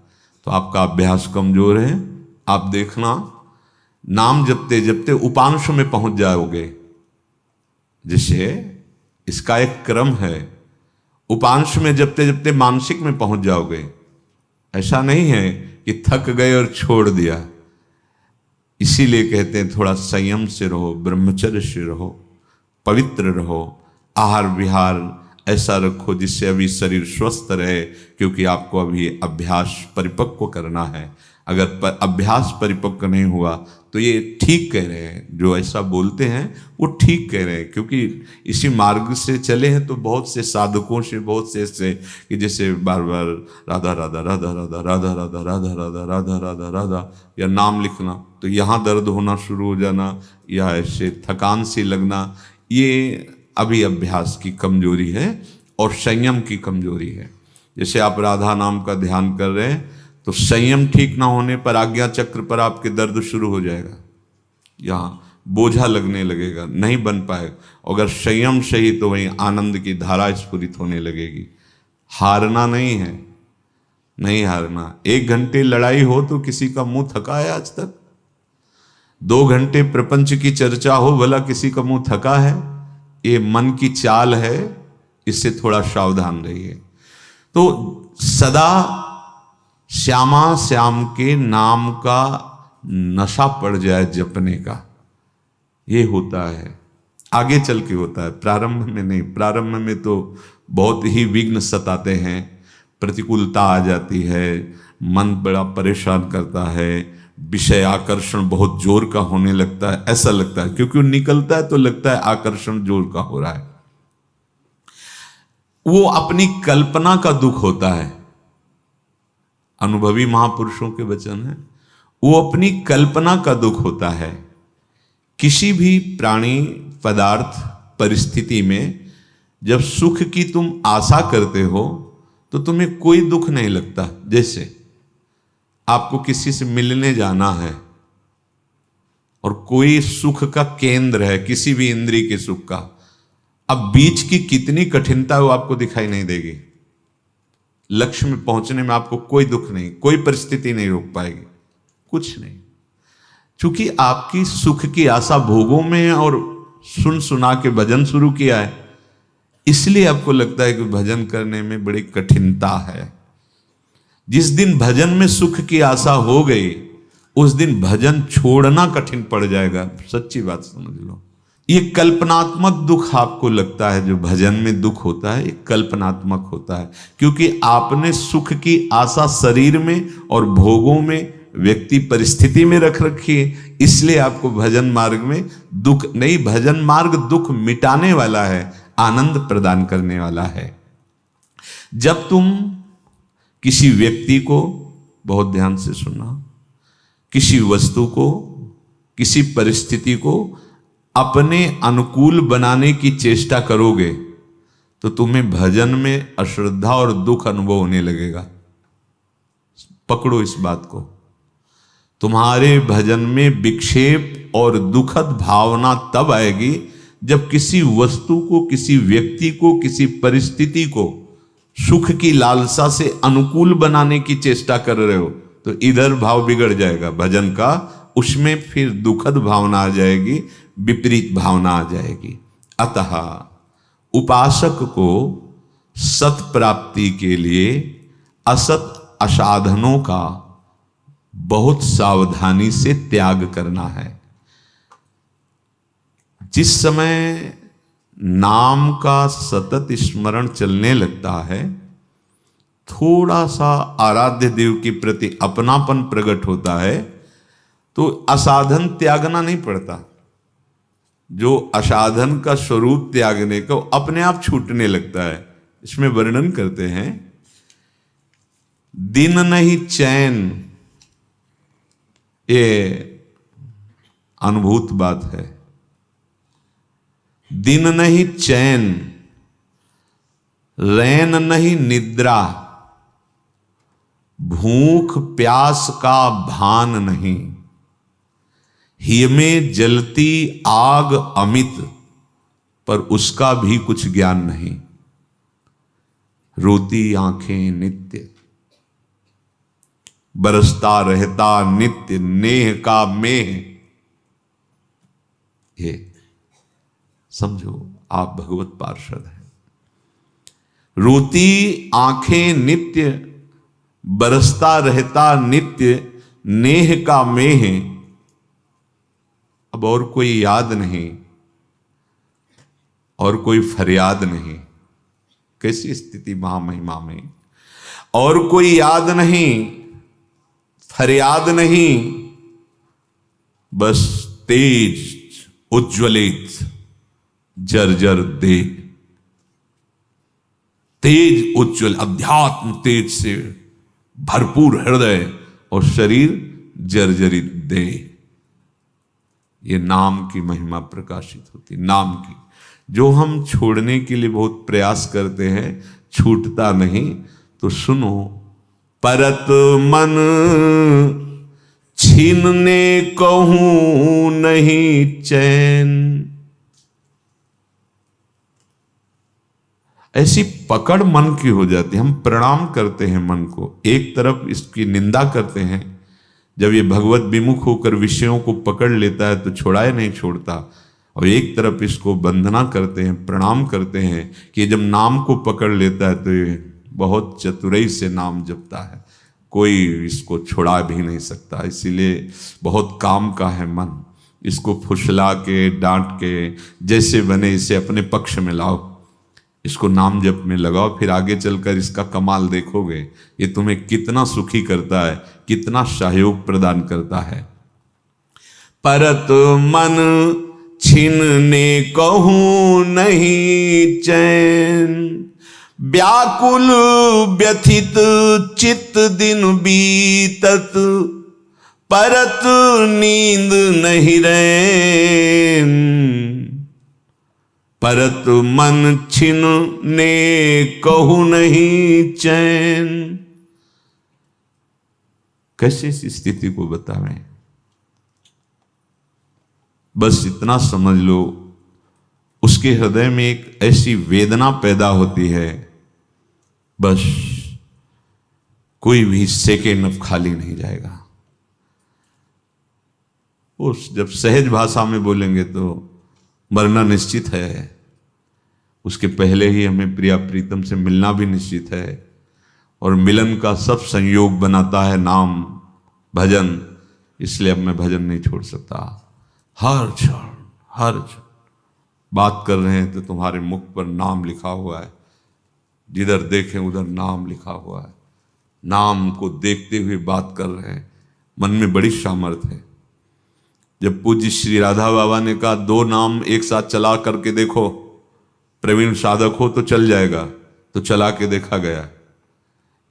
तो आपका अभ्यास कमजोर है। आप देखना, नाम जपते जपते उपांश में पहुंच जाओगे। जिससे इसका एक क्रम है, उपांश में जपते जपते मानसिक में पहुंच जाओगे। ऐसा नहीं है कि थक गए और छोड़ दिया। इसीलिए कहते हैं थोड़ा संयम से रहो, ब्रह्मचर्य से रहो, पवित्र रहो, आहार विहार ऐसा रखो जिससे अभी शरीर स्वस्थ रहे, क्योंकि आपको अभी अभ्यास परिपक्व करना है। अगर अभ्यास परिपक्व नहीं हुआ तो ये ठीक कह रहे हैं, जो ऐसा बोलते हैं वो ठीक कह रहे हैं, क्योंकि इसी मार्ग से चले हैं। तो बहुत से साधकों से, बहुत से ऐसे कि जैसे बार बार राधा राधा राधा राधा राधा राधा राधा राधा राधा राधा राधा या नाम लिखना, तो यहाँ दर्द होना शुरू हो जाना या ऐसे थकान सी लगना, ये अभी अभ्यास की कमजोरी है और संयम की कमजोरी है। जैसे आप राधा नाम का ध्यान कर रहे हैं तो संयम ठीक ना होने पर आज्ञा चक्र पर आपके दर्द शुरू हो जाएगा, यहाँ बोझा लगने लगेगा, नहीं बन पाएगा। अगर संयम सही तो वहीं आनंद की धारा स्फुरित होने लगेगी। हारना नहीं है, नहीं हारना। 1 घंटे लड़ाई हो तो किसी का मुंह थका है आज तक? 2 घंटे प्रपंच की चर्चा हो, भला किसी का मुंह थका है? ये मन की चाल है, इससे थोड़ा सावधान रहिए। तो सदा श्यामा श्याम के नाम का नशा पड़ जाए जपने का, ये होता है, आगे चल के होता है, प्रारंभ में नहीं। प्रारंभ में तो बहुत ही विघ्न सताते हैं, प्रतिकूलता आ जाती है, मन बड़ा परेशान करता है, विषय आकर्षण बहुत जोर का होने लगता है, ऐसा लगता है। क्योंकि वो निकलता है तो लगता है आकर्षण जोर का हो रहा है। वो अपनी कल्पना का दुख होता है। अनुभवी महापुरुषों के वचन है, वो अपनी कल्पना का दुख होता है। किसी भी प्राणी, पदार्थ, परिस्थिति में जब सुख की तुम आशा करते हो तो तुम्हें कोई दुख नहीं लगता। जैसे आपको किसी से मिलने जाना है और कोई सुख का केंद्र है, किसी भी इंद्रिय के सुख का, अब बीच की कितनी कठिनता है वो आपको दिखाई नहीं देगी। लक्ष्य में पहुंचने में आपको कोई दुख नहीं, कोई परिस्थिति नहीं रोक पाएगी, कुछ नहीं। क्योंकि आपकी सुख की आशा भोगों में है और सुन सुना के भजन शुरू किया है, इसलिए आपको लगता है कि भजन करने में बड़ी कठिनता है। जिस दिन भजन में सुख की आशा हो गई, उस दिन भजन छोड़ना कठिन पड़ जाएगा। सच्ची बात समझ लो। ये कल्पनात्मक दुख आपको लगता है, जो भजन में दुख होता है, ये कल्पनात्मक होता है, क्योंकि आपने सुख की आशा शरीर में और भोगों में व्यक्ति परिस्थिति में रख रखी है, इसलिए आपको भजन मार्ग में दुख नहीं। भजन मार्ग दुख मिटाने वाला है, आनंद प्रदान करने वाला है। जब तुम किसी व्यक्ति को, बहुत ध्यान से सुनना, किसी वस्तु को, किसी परिस्थिति को अपने अनुकूल बनाने की चेष्टा करोगे तो तुम्हें भजन में अश्रद्धा और दुख अनुभव होने लगेगा। पकड़ो इस बात को। तुम्हारे भजन में विक्षेप और दुखद भावना तब आएगी जब किसी वस्तु को, किसी व्यक्ति को, किसी परिस्थिति को सुख की लालसा से अनुकूल बनाने की चेष्टा कर रहे हो, तो इधर भाव बिगड़ जाएगा भजन का, उसमें फिर दुखद भावना आ जाएगी, विपरीत भावना आ जाएगी। अतः उपासक को सत प्राप्ति के लिए असत असाधनों का बहुत सावधानी से त्याग करना है। जिस समय नाम का सतत स्मरण चलने लगता है, थोड़ा सा आराध्य देव के प्रति अपनापन प्रकट होता है, तो असाधन त्यागना नहीं पड़ता। जो असाधन का स्वरूप त्यागने को अपने आप छूटने लगता है। इसमें वर्णन करते हैं, दिन नहीं चैन, ये अनुभूत बात है। दिन नहीं चैन, रैन नहीं निद्रा, भूख प्यास का भान नहीं, हिय में जलती आग अमित, पर उसका भी कुछ ज्ञान नहीं, रोती आंखें नित्य, बरसता रहता नित्य नेह का मेह। ये समझो, आप भगवत पार्षद हैं। रोती आंखें नित्य, बरसता रहता नित्य नेह का मेह, अब और कोई याद नहीं और कोई फरियाद नहीं। कैसी स्थिति महामहिमा में, और कोई याद नहीं, फरियाद नहीं, बस तेज उज्ज्वलित जर्जर दे, तेज उज्ज्वल अध्यात्म तेज से भरपूर हृदय और शरीर जर्जरित दे। ये नाम की महिमा प्रकाशित होती, नाम की, जो हम छोड़ने के लिए बहुत प्रयास करते हैं, छूटता नहीं। तो सुनो, परत मन छीनने कहूं नहीं चैन। ऐसी पकड़ मन की हो जाती है। हम प्रणाम करते हैं मन को, एक तरफ इसकी निंदा करते हैं, जब ये भगवत विमुख होकर विषयों को पकड़ लेता है तो छोड़ाए नहीं छोड़ता, और एक तरफ इसको वंदना करते हैं, प्रणाम करते हैं कि जब नाम को पकड़ लेता है तो ये बहुत चतुराई से नाम जपता है, कोई इसको छुड़ा भी नहीं सकता। इसीलिए बहुत काम का है मन, इसको फुसला के, डांट के, जैसे बने इसे अपने पक्ष में लाओ, इसको नाम जप में लगाओ, फिर आगे चलकर इसका कमाल देखोगे। ये तुम्हें कितना सुखी करता है, कितना सहयोग प्रदान करता है। परत मन छीनने कहूं नहीं चैन, व्याकुल व्यथित चित्त दिन बीतत, परत नींद नहीं रैन, परत मन छीनने कहूं नहीं चैन। कैसे इस स्थिति को बतावें? बस इतना समझ लो, उसके हृदय में एक ऐसी वेदना पैदा होती है, बस कोई भी सेकेंड अब खाली नहीं जाएगा। उस जब सहज भाषा में बोलेंगे तो मरना निश्चित है, उसके पहले ही हमें प्रिया प्रीतम से मिलना भी निश्चित है, और मिलन का सब संयोग बनाता है नाम भजन। इसलिए अब मैं भजन नहीं छोड़ सकता। हर क्षण बात कर रहे हैं तो तुम्हारे मुख पर नाम लिखा हुआ है, जिधर देखें उधर नाम लिखा हुआ है, नाम को देखते हुए बात कर रहे हैं। मन में बड़ी सामर्थ्य है। जब पूज्य श्री राधा बाबा ने कहा 2 नाम एक साथ चला करके देखो, प्रवीण साधक हो तो चल जाएगा, तो चला के देखा गया।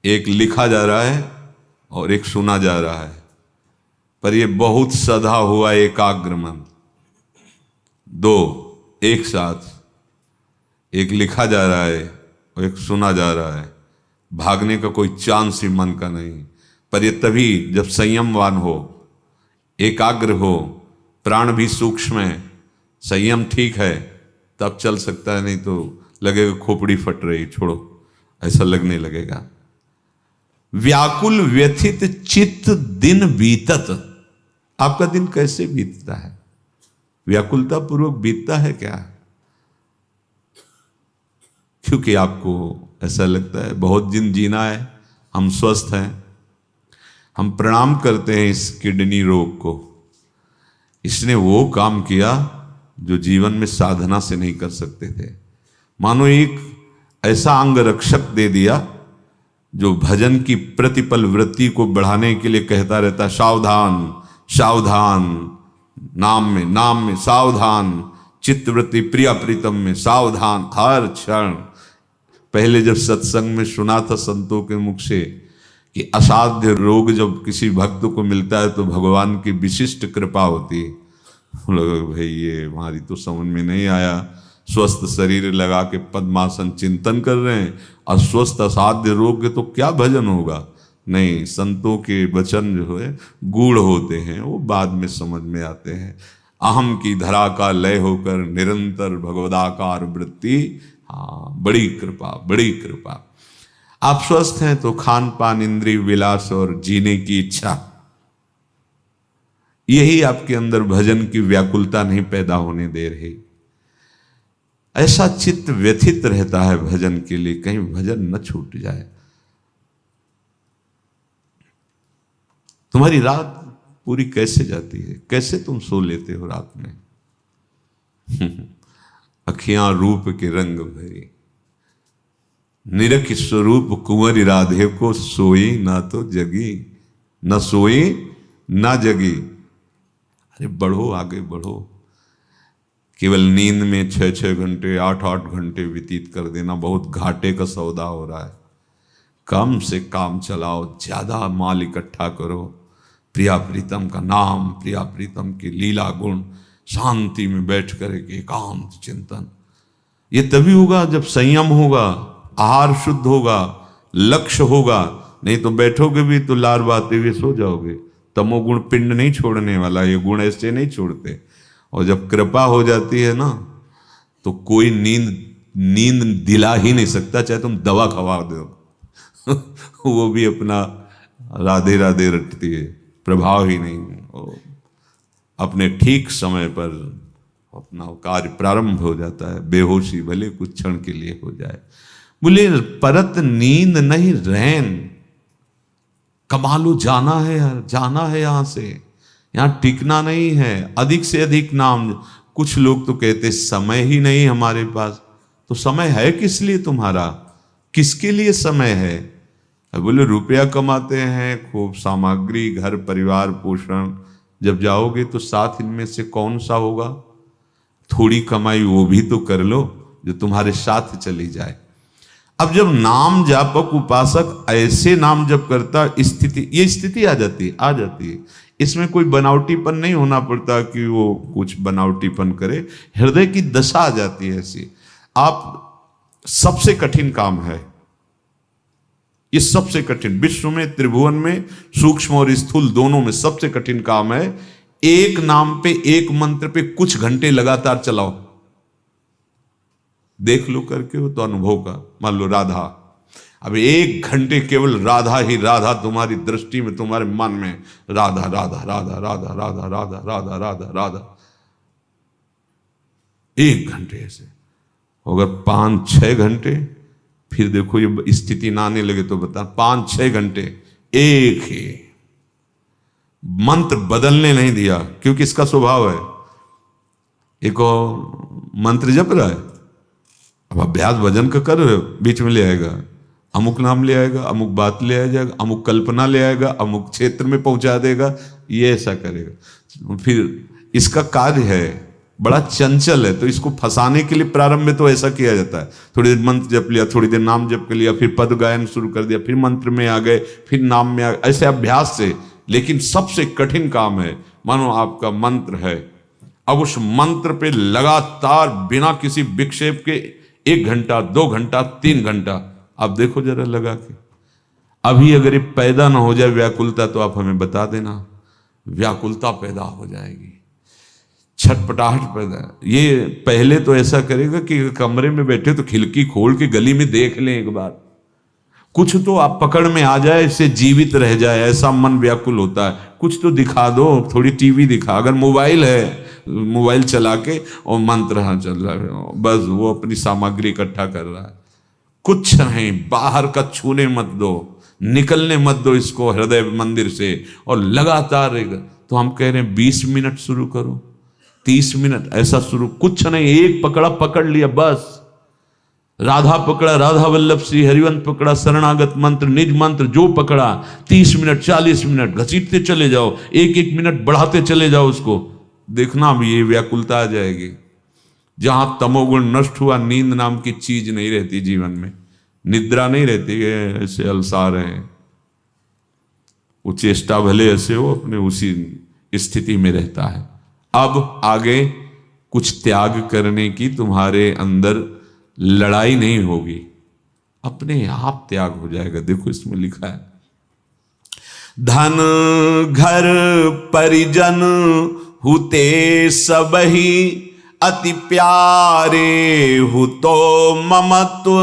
एक लिखा जा रहा है और एक सुना जा रहा है, पर यह बहुत सधा हुआ एकाग्र मन। 2 एक साथ, एक लिखा जा रहा है और एक सुना जा रहा है, भागने का कोई चांस ही मन का नहीं। पर यह तभी जब संयमवान हो, एकाग्र हो, प्राण भी सूक्ष्म है, संयम ठीक है, तब चल सकता है, नहीं तो लगेगा खोपड़ी फट रही, छोड़ो, ऐसा लगने लगेगा। व्याकुल व्यथित चित्त दिन बीतत। आपका दिन कैसे बीतता है? व्याकुलता पूर्वक बीतता है क्या? क्योंकि आपको ऐसा लगता है बहुत दिन जीना है, हम स्वस्थ हैं। हम प्रणाम करते हैं इस किडनी रोग को। इसने वो काम किया जो जीवन में साधना से नहीं कर सकते थे। मानो एक ऐसा अंग रक्षक दे दिया जो भजन की प्रतिपल वृत्ति को बढ़ाने के लिए कहता रहता, सावधान सावधान, नाम में सावधान, चित्तवृत्ति प्रिया प्रीतम में सावधान, हर क्षण। पहले जब सत्संग में सुना था संतों के मुख से कि असाध्य रोग जब किसी भक्त को मिलता है तो भगवान की विशिष्ट कृपा होती है। लोग भाई ये हमारी तो समझ में नहीं आया, स्वस्थ शरीर लगा के पद्मासन चिंतन कर रहे हैं, अस्वस्थ असाध्य रोग के तो क्या भजन होगा। नहीं, संतों के वचन जो है गूढ़ होते हैं, वो बाद में समझ में आते हैं। अहम की धरा का लय होकर निरंतर भगवदाकार वृत्ति, हाँ, बड़ी कृपा, बड़ी कृपा। आप स्वस्थ हैं तो खान पान, इंद्रिय विलास और जीने की इच्छा, यही आपके अंदर भजन की व्याकुलता नहीं पैदा होने दे रही। ऐसा चित्त व्यथित रहता है भजन के लिए, कहीं भजन न छूट जाए। तुम्हारी रात पूरी कैसे जाती है? कैसे तुम सो लेते हो रात में? अखियां रूप के रंग भरी, निरख स्वरूप कुंवरी राधे को सोई ना तो जगी, न सोई ना जगी। अरे बढ़ो, आगे बढ़ो। केवल नींद में 6-6 घंटे, 8-8 घंटे व्यतीत कर देना बहुत घाटे का सौदा हो रहा है। कम से काम चलाओ, ज्यादा माल इकट्ठा करो। प्रिया प्रीतम का नाम, प्रिया प्रीतम की लीला गुण, शांति में बैठ कर एक एकांत चिंतन। ये तभी होगा जब संयम होगा, आहार शुद्ध होगा, लक्ष्य होगा। नहीं तो बैठोगे भी तो लार बाते हुए सो जाओगे। तमोगुण पिंड नहीं छोड़ने वाला, ये गुण ऐसे नहीं छोड़ते। और जब कृपा हो जाती है ना, तो कोई नींद दिला ही नहीं सकता, चाहे तुम दवा खवा दो वो भी अपना राधे राधे रटती है, प्रभाव ही नहीं। अपने ठीक समय पर अपना कार्य प्रारंभ हो जाता है। बेहोशी भले कुछ क्षण के लिए हो जाए। बोले परत नींद नहीं रैन, कमालू जाना है यार, जाना है यहां से, यहां टिकना नहीं है। अधिक से अधिक नाम। कुछ लोग तो कहते समय ही नहीं हमारे पास। तो समय है किस लिए तुम्हारा? किसके लिए समय है? बोले रुपया कमाते हैं, खूब सामग्री, घर परिवार पोषण। जब जाओगे तो साथ इनमें से कौन सा होगा? थोड़ी कमाई वो भी तो कर लो जो तुम्हारे साथ चली जाए। अब जब नाम जापक उपासक ऐसे नाम जप करता, ये स्थिति आ जाती है। इसमें कोई बनावटीपन नहीं होना पड़ता कि वो कुछ बनावटीपन करे, हृदय की दशा आ जाती है ऐसी। आप सबसे कठिन काम है ये, सबसे कठिन विश्व में, त्रिभुवन में, सूक्ष्म और स्थूल दोनों में सबसे कठिन काम है। एक नाम पे, एक मंत्र पे कुछ घंटे लगातार चलाओ। देख लो करके हो तो अनुभव का। मान लो राधा, अब 1 घंटे केवल राधा ही राधा तुम्हारी दृष्टि में, तुम्हारे मन में राधा राधा राधा राधा राधा राधा राधा राधा राधा, 1 घंटे ऐसे। अगर 5-6 घंटे, फिर देखो ये स्थिति ना आने लगे तो बता, 5-6 घंटे एक ही मंत्र बदलने नहीं दिया, क्योंकि इसका स्वभाव है। एक और मंत्र जप रहा है, अब अभ्यास भजन का कर रहे हो, बीच में ले आएगा अमुक नाम ले आएगा, अमुक बात ले आ जाएगा, अमुक कल्पना ले आएगा, अमुक क्षेत्र में पहुंचा देगा, ये ऐसा करेगा। फिर इसका कार्य है बड़ा चंचल है, तो इसको फंसाने के लिए प्रारंभ में तो ऐसा किया जाता है, थोड़ी देर मंत्र जप लिया, थोड़ी देर नाम जप कर लिया, फिर पद गायन शुरू कर दिया, फिर मंत्र में आ गए, फिर नाम में आ गए, ऐसे अभ्यास से। लेकिन सबसे कठिन काम है, मानो आपका मंत्र है, अब उस मंत्र पे लगातार बिना किसी विक्षेप के 1 घंटा 2 घंटा 3 घंटा आप देखो जरा लगा के। अभी अगर ये पैदा ना हो जाए व्याकुलता, तो आप हमें बता देना, व्याकुलता पैदा हो जाएगी, छटपटाहट पैदा। ये पहले तो ऐसा करेगा कि कमरे में बैठे तो खिड़की खोल के गली में देख लें एक बार, कुछ तो आप पकड़ में आ जाए, इससे जीवित रह जाए, ऐसा मन व्याकुल होता है। कुछ तो दिखा दो, थोड़ी टीवी दिखा, अगर मोबाइल है मोबाइल चला के और मंत्र हाँ चल रहा है, बस वो अपनी सामग्री इकट्ठा कर रहा है, कुछ नहीं, बाहर का छूने मत दो, निकलने मत दो इसको हृदय मंदिर से, और लगातार रहेगा। तो हम कह रहे हैं 20 मिनट शुरू करो, 30 मिनट ऐसा शुरू, कुछ नहीं, एक पकड़ा पकड़ लिया बस, राधा पकड़ा राधा वल्लभ श्री हरिवंश पकड़ा, शरणागत मंत्र निज मंत्र जो पकड़ा, 30 मिनट 40 मिनट घसीटते चले जाओ, 1-1 मिनट बढ़ाते चले जाओ उसको, देखना अब ये व्याकुलता आ जाएगी। जहां तमोगुण नष्ट हुआ, नींद नाम की चीज नहीं रहती जीवन में, निद्रा नहीं रहती है, ऐसे अलसार हैं, वो चेष्टा भले ऐसे हो, अपने उसी स्थिति में रहता है। अब आगे कुछ त्याग करने की तुम्हारे अंदर लड़ाई नहीं होगी, अपने आप त्याग हो जाएगा। देखो इसमें लिखा है, धन घर परिजन हुते सबही, अति प्यारे हुतो ममत्व,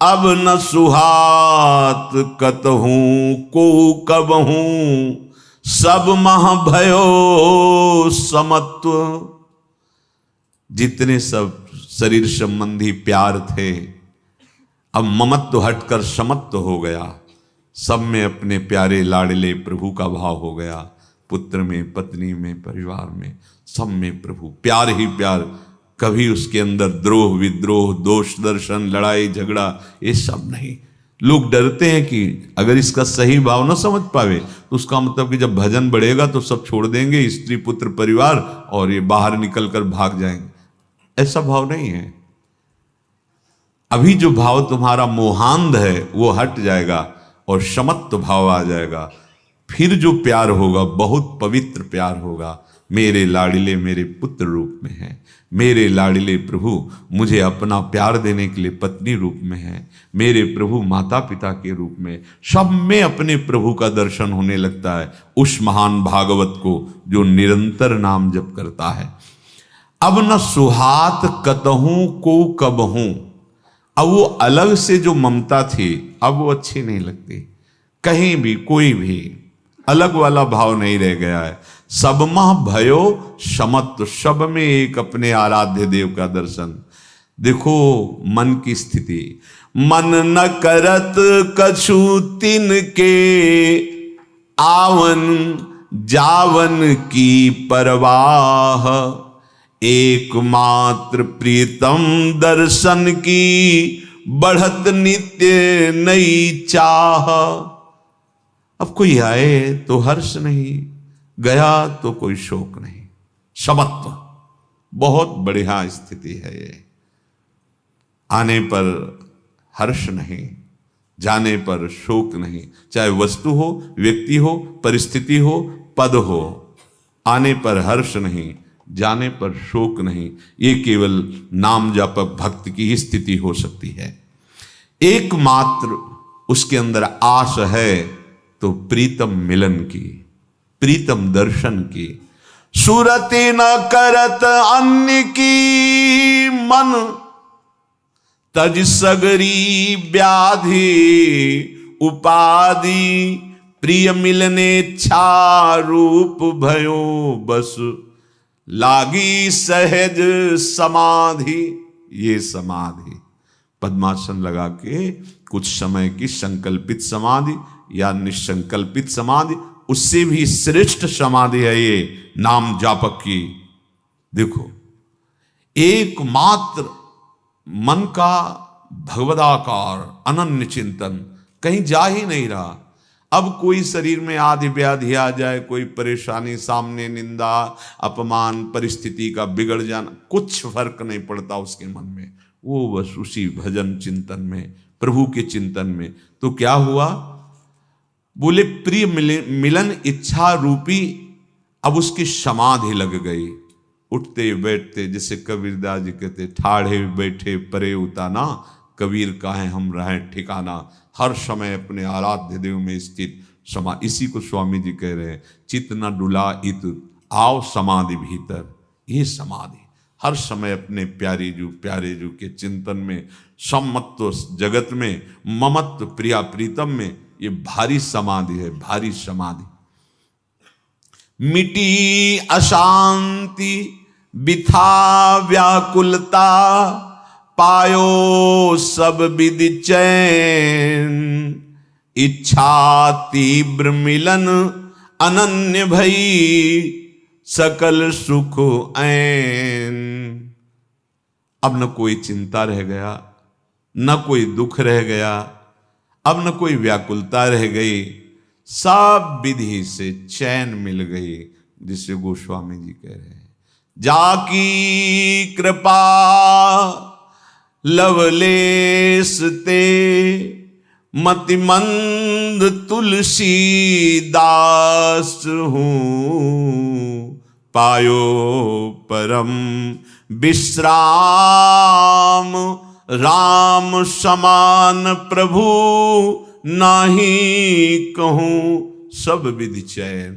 अब न सुहात कतहूं को कबहूं, सब मह भयो समत्व। जितने सब शरीर संबंधी प्यार थे, अब ममत्व हटकर समत्व हो गया, सब में अपने प्यारे लाडले प्रभु का भाव हो गया, पुत्र में, पत्नी में, परिवार में, सब में प्रभु, प्यार ही प्यार। कभी उसके अंदर द्रोह विद्रोह, दोष दर्शन, लड़ाई झगड़ा, ये सब नहीं। लोग डरते हैं कि अगर इसका सही भाव न समझ पावे तो उसका मतलब कि जब भजन बढ़ेगा तो सब छोड़ देंगे, स्त्री पुत्र परिवार, और ये बाहर निकल कर भाग जाएंगे। ऐसा भाव नहीं है। अभी जो भाव तुम्हारा मोहांध है वो हट जाएगा और समत्व भाव आ जाएगा। फिर जो प्यार होगा बहुत पवित्र प्यार होगा। मेरे लाडिले मेरे पुत्र रूप में है, मेरे लाडिले प्रभु मुझे अपना प्यार देने के लिए पत्नी रूप में है, मेरे प्रभु माता पिता के रूप में, सब में अपने प्रभु का दर्शन होने लगता है उस महान भागवत को जो निरंतर नाम जप करता है। अब न सुहात कतहूं को कबहूं, अब वो अलग से जो ममता थी अब वो अच्छी नहीं लगती, कहीं भी कोई भी अलग वाला भाव नहीं रह गया है। सब मह भयो समत्व, सब में एक अपने आराध्य देव का दर्शन। देखो मन की स्थिति, मन न करत कछु तिन के, आवन जावन की परवाह, एकमात्र प्रीतम दर्शन की, बढ़त नित्य नई चाह। अब कोई आए तो हर्ष नहीं, गया तो कोई शोक नहीं। समत्व बहुत बढ़िया स्थिति है ये। आने पर हर्ष नहीं, जाने पर शोक नहीं, चाहे वस्तु हो, व्यक्ति हो, परिस्थिति हो, पद हो। आने पर हर्ष नहीं, जाने पर शोक नहीं। ये केवल नाम जापक भक्त की ही स्थिति हो सकती है। एकमात्र उसके अंदर आश है तो प्रीतम मिलन की, प्रीतम दर्शन की। सुरति न करत अन्य की, मन तज सगरी व्याधि उपाधि, प्रिय मिलने छा रूप भयो बस, लागी सहज समाधि। ये समाधि पद्मासन लगा के कुछ समय की संकल्पित समाधि या निसंकल्पित समाधि, उससे भी श्रेष्ठ समाधि है ये नाम जापक की। देखो एकमात्र मन का भगवदाकार अनन्य चिंतन, कहीं जा ही नहीं रहा। अब कोई शरीर में आदि व्याधि आ जाए, कोई परेशानी सामने, निंदा अपमान, परिस्थिति का बिगड़ जाना, कुछ फर्क नहीं पड़ता उसके मन में, वो बस उसी भजन चिंतन में, प्रभु के चिंतन में। तो क्या हुआ, बोले प्रिय मिलन इच्छा रूपी अब उसकी समाधि लग गई। उठते बैठते, जैसे कबीरदास जी कहते, ठाढ़े बैठे परे उताना, कबीर काहे हम रहें ठिकाना। हर समय अपने आराध्य देव में स्थित समा, इसी को स्वामी जी कह रहे हैं, चित न डुला इत आओ समाधि भीतर। ये समाधि हर समय अपने प्यारे जू के चिंतन में, सम्मत्व जगत में, ममत्व प्रिया प्रीतम में, ये भारी समाधि है, भारी समाधि। मिटी अशांति बिथा व्याकुलता, पायो सब विधि चैन, इच्छा तीव्र मिलन अनन्य भई, सकल सुख ऐन। अब न कोई चिंता रह गया, न कोई दुख रह गया, अब न कोई व्याकुलता रह गई, सब विधि से चैन मिल गई, जिसे गोस्वामी जी कह रहे हैं, जाकी कृपा लवलेस ते, मतिमंद तुलसी दास हूँ, पायो परम विश्राम, राम समान प्रभु नाही कहूँ सब विधि चैन।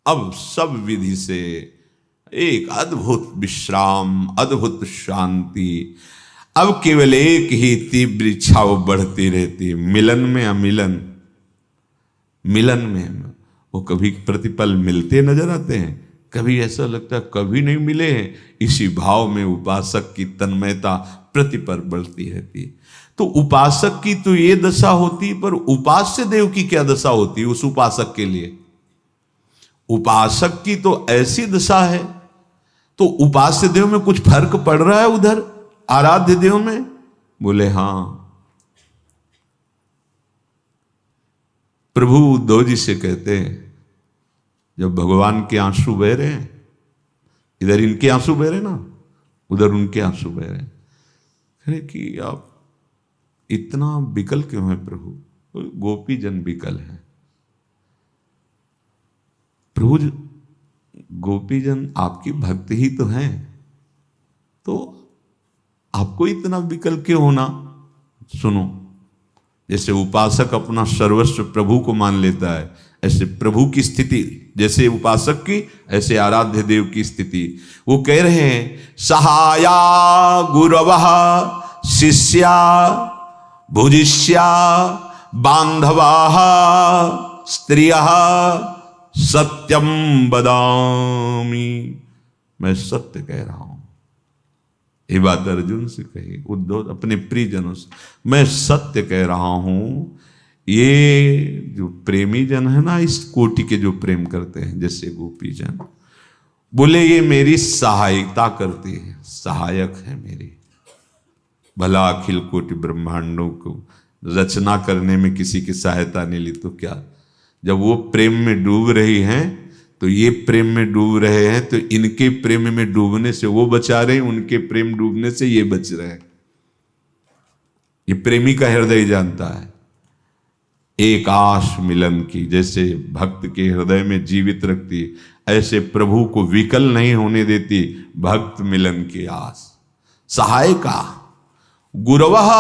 अब सब विधि से एक अद्भुत विश्राम, अद्भुत शांति। अब केवल एक ही तीव्र इच्छा वो बढ़ती रहती है, मिलन में अमिलन। मिलन में वो कभी प्रतिपल मिलते नजर आते हैं, कभी ऐसा लगता है कभी नहीं मिले हैं। इसी भाव में उपासक की तन्मयता प्रतिपल बढ़ती रहती है। तो उपासक की तो ये दशा होती, पर उपास्य देव की क्या दशा होती है उस उपासक के लिए? उपासक की तो ऐसी दशा है, तो उपास्य देव में कुछ फर्क पड़ रहा है उधर आराध्य देव में? बोले हाँ। प्रभु उद्धव जी से कहते हैं, जब भगवान के आंसू बह रहे हैं, इधर इनके आंसू बह रहे ना, उधर उनके आंसू बह रहे हैं, अरे कि आप इतना विकल क्यों है प्रभु? गोपी जन विकल है प्रभु। गोपी जन आपकी भक्त ही तो हैं, तो आपको इतना विकल क्यों होना? सुनो, जैसे उपासक अपना सर्वस्व प्रभु को मान लेता है, ऐसे प्रभु की स्थिति जैसे उपासक की, ऐसे आराध्य देव की स्थिति। वो कह रहे हैं, सहाया गुरवः शिष्या भुजिष्या बांधवाः स्त्रियः सत्यम बदामी। मैं सत्य कह रहा हूं। ये बात अर्जुन से कही, उद्धव अपने प्रियजनों से, मैं सत्य कह रहा हूं। ये जो प्रेमी जन है ना, इस कोटि के जो प्रेम करते हैं, जैसे गोपी जन, बोले ये मेरी सहायता करती है, सहायक है मेरी। भला अखिल कोटि ब्रह्मांडों को रचना करने में किसी की सहायता नहीं ली तो क्या? जब वो प्रेम में डूब रही हैं, तो ये प्रेम में डूब रहे हैं, तो इनके प्रेम में डूबने से वो बचा रहे हैं, उनके प्रेम डूबने से ये बच रहे हैं। ये प्रेमी का हृदय जानता है। एक आश मिलन की जैसे भक्त के हृदय में जीवित रखती, ऐसे प्रभु को विकल नहीं होने देती भक्त मिलन की आस। सहायका गुरवः,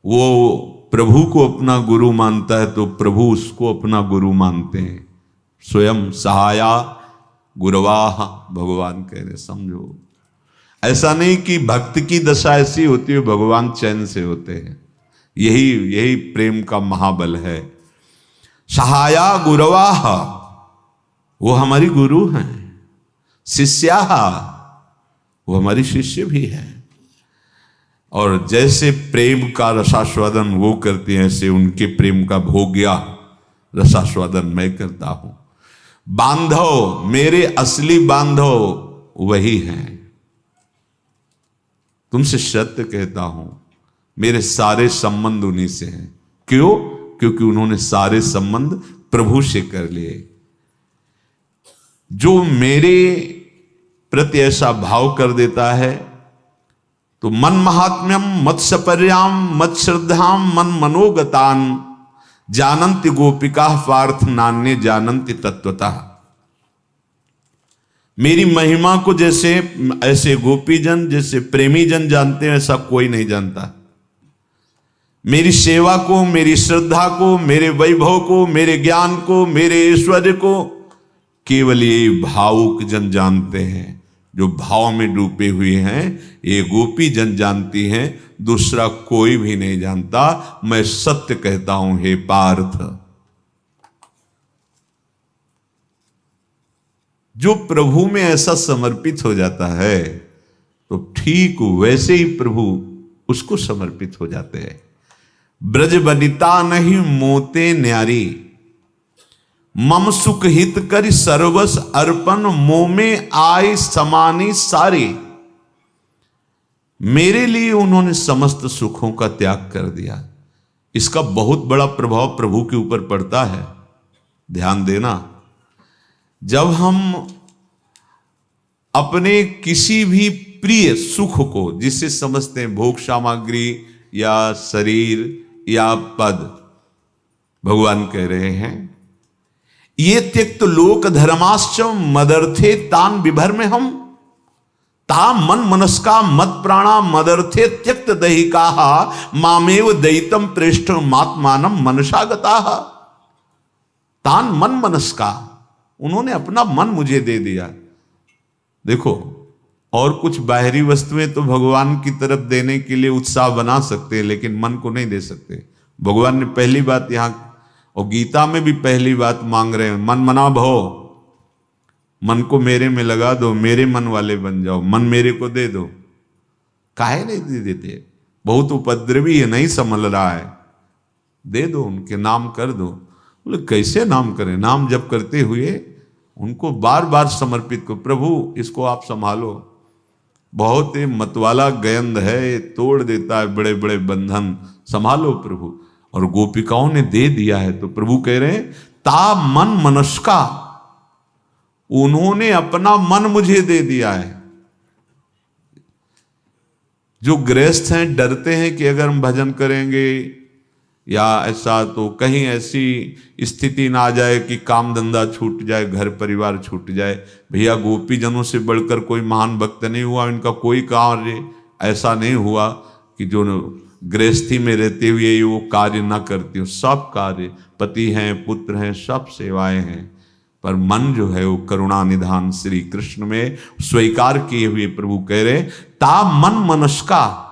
वो प्रभु को अपना गुरु मानता है तो प्रभु उसको अपना गुरु मानते हैं। स्वयं सहाया गुरवाह, भगवान कह रहे, समझो। ऐसा नहीं कि भक्त की दशा ऐसी होती है भगवान चैन से होते हैं। यही प्रेम का महाबल है। सहाया गुरवाह, वो हमारी गुरु हैं। शिष्या, वो हमारी शिष्य भी हैं। और जैसे प्रेम का रसास्वादन वो करते हैं, ऐसे उनके प्रेम का भोग्या रसास्वादन मैं करता हूं। बांधव, मेरे असली बांधव वही हैं। तुमसे सत्य कहता हूं, मेरे सारे संबंध उन्हीं से हैं। क्यों? क्योंकि उन्होंने सारे संबंध प्रभु से कर लिए। जो मेरे प्रति ऐसा भाव कर देता है तो मन महात्म्यम मत सपर्याम मत श्रद्धाम मन मनोगतान जानन्ति गोपिका पार्थ नान्य जानन्ति तत्वतः। मेरी महिमा को जैसे ऐसे गोपीजन, जैसे प्रेमी जन जानते हैं, ऐसा कोई नहीं जानता। मेरी सेवा को, मेरी श्रद्धा को, मेरे वैभव को, मेरे ज्ञान को, मेरे ऐश्वर्य को केवल ये भावुक जन जानते हैं, जो भाव में डूबे हुए हैं। ये गोपी जन जानती हैं, दूसरा कोई भी नहीं जानता। मैं सत्य कहता हूं हे पार्थ, जो प्रभु में ऐसा समर्पित हो जाता है तो ठीक वैसे ही प्रभु उसको समर्पित हो जाते हैं। ब्रज बनिता नहीं मोते न्यारी, मम सुख हित कर सर्वस अर्पण, मोह में आए समानी सारे। मेरे लिए उन्होंने समस्त सुखों का त्याग कर दिया। इसका बहुत बड़ा प्रभाव प्रभु के ऊपर पड़ता है। ध्यान देना, जब हम अपने किसी भी प्रिय सुख को, जिसे समझते हैं भोग सामग्री या शरीर या पद, भगवान कह रहे हैं ये त्यक्त लोक धर्माश्च मदर्थे तान विभर में हम, ता मन मनस्का मत प्राणा मदर्थे त्यक्त दहिका मामेव दयितम प्रेष्ठ मात्मानम मनसा गता। तान मन मनस्का, उन्होंने अपना मन मुझे दे दिया। देखो, और कुछ बाहरी वस्तुएं तो भगवान की तरफ देने के लिए उत्साह बना सकते हैं, लेकिन मन को नहीं दे सकते। भगवान ने पहली बात यहां और गीता में भी पहली बात मांग रहे हैं, मन मना भव, मन को मेरे में लगा दो, मेरे मन वाले बन जाओ, मन मेरे को दे दो। काहे नहीं दे देते? बहुत उपद्रवी है, नहीं संभल रहा है, दे दो, उनके नाम कर दो। बोले कैसे नाम करें? नाम जप करते हुए उनको बार बार समर्पित को, प्रभु इसको आप संभालो, बहुत ही मतवाला गयंद है, तोड़ देता है बड़े बड़े बंधन, संभालो प्रभु। और गोपिकाओं ने दे दिया है तो प्रभु कह रहे हैं ता मन मनस्का, उन्होंने अपना मन मुझे दे दिया है। जो गृहस्थ हैं डरते हैं कि अगर हम भजन करेंगे या ऐसा तो कहीं ऐसी स्थिति ना आ जाए कि काम धंधा छूट जाए, घर परिवार छूट जाए। भैया गोपी जनों से बढ़कर कोई महान भक्त नहीं हुआ, इनका कोई कार्य ऐसा नहीं हुआ कि जो गृहस्थी में रहते हुए वो कार्य ना करती हो। सब कार्य, पति हैं, पुत्र हैं, सब सेवाएं हैं, पर मन जो है वो करुणा निधान श्री कृष्ण में स्वीकार किए हुए प्रभु कह रहे ता मन मनस्का,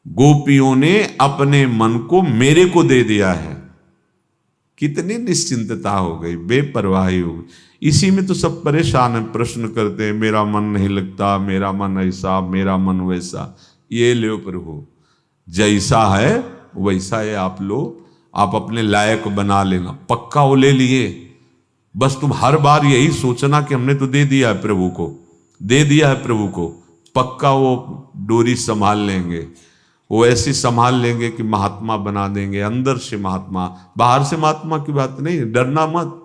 गोपियों ने अपने मन को मेरे को दे दिया है। कितनी निश्चिंतता हो गई, बेपरवाही हो गई। इसी में तो सब परेशान है, प्रश्न करते हैं मेरा मन नहीं लगता, मेरा मन ऐसा, मेरा मन वैसा। ये लो प्रभु, जैसा है वैसा है, आप लो, आप अपने लायक बना लेना। पक्का वो ले लिए, बस तुम हर बार यही सोचना कि हमने तो दे दिया है प्रभु को, दे दिया है प्रभु को। पक्का वो डोरी संभाल लेंगे, वो ऐसी संभाल लेंगे कि महात्मा बना देंगे, अंदर से महात्मा, बाहर से महात्मा की बात नहीं। डरना मत,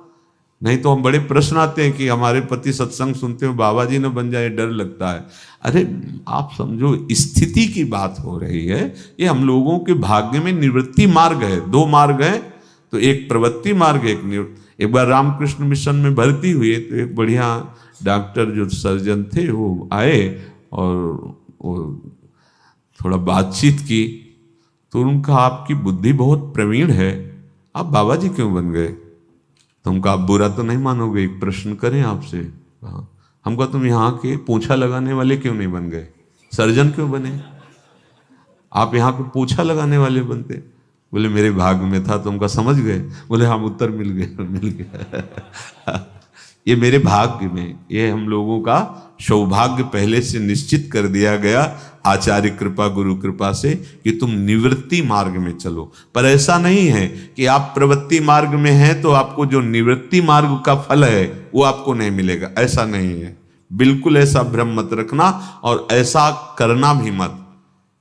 नहीं तो हम बड़े प्रश्न आते हैं कि हमारे पति सत्संग सुनते हो बाबा जी न बन जाए, डर लगता है। अरे आप समझो, स्थिति की बात हो रही है। ये हम लोगों के भाग्य में निवृत्ति मार्ग है, दो मार्ग है, तो एक प्रवृत्ति मार्ग, एक बार रामकृष्ण मिशन में भर्ती हुए तो एक बढ़िया डॉक्टर जो सर्जन थे वो आए और वो थोड़ा बातचीत की, तो उनका आपकी बुद्धि बहुत प्रवीण है, आप बाबा जी क्यों बन गए? तो उनका आप बुरा तो नहीं मानोगे, एक प्रश्न करें आपसे। हाँ, हमको तुम यहाँ के पोछा लगाने वाले क्यों नहीं बन गए, सर्जन क्यों बने? आप यहाँ के पोछा लगाने वाले बनते। बोले मेरे भाग्य में था, तो उनका समझ गए। बोले हम उत्तर मिल गया ये मेरे भाग्य में, ये हम लोगों का सौभाग्य पहले से निश्चित कर दिया गया आचार्य कृपा, गुरु कृपा से कि तुम निवृत्ति मार्ग में चलो। पर ऐसा नहीं है कि आप प्रवृत्ति मार्ग में हैं तो आपको जो निवृत्ति मार्ग का फल है वो आपको नहीं मिलेगा, ऐसा नहीं है। बिल्कुल ऐसा भ्रम मत रखना, और ऐसा करना भी मत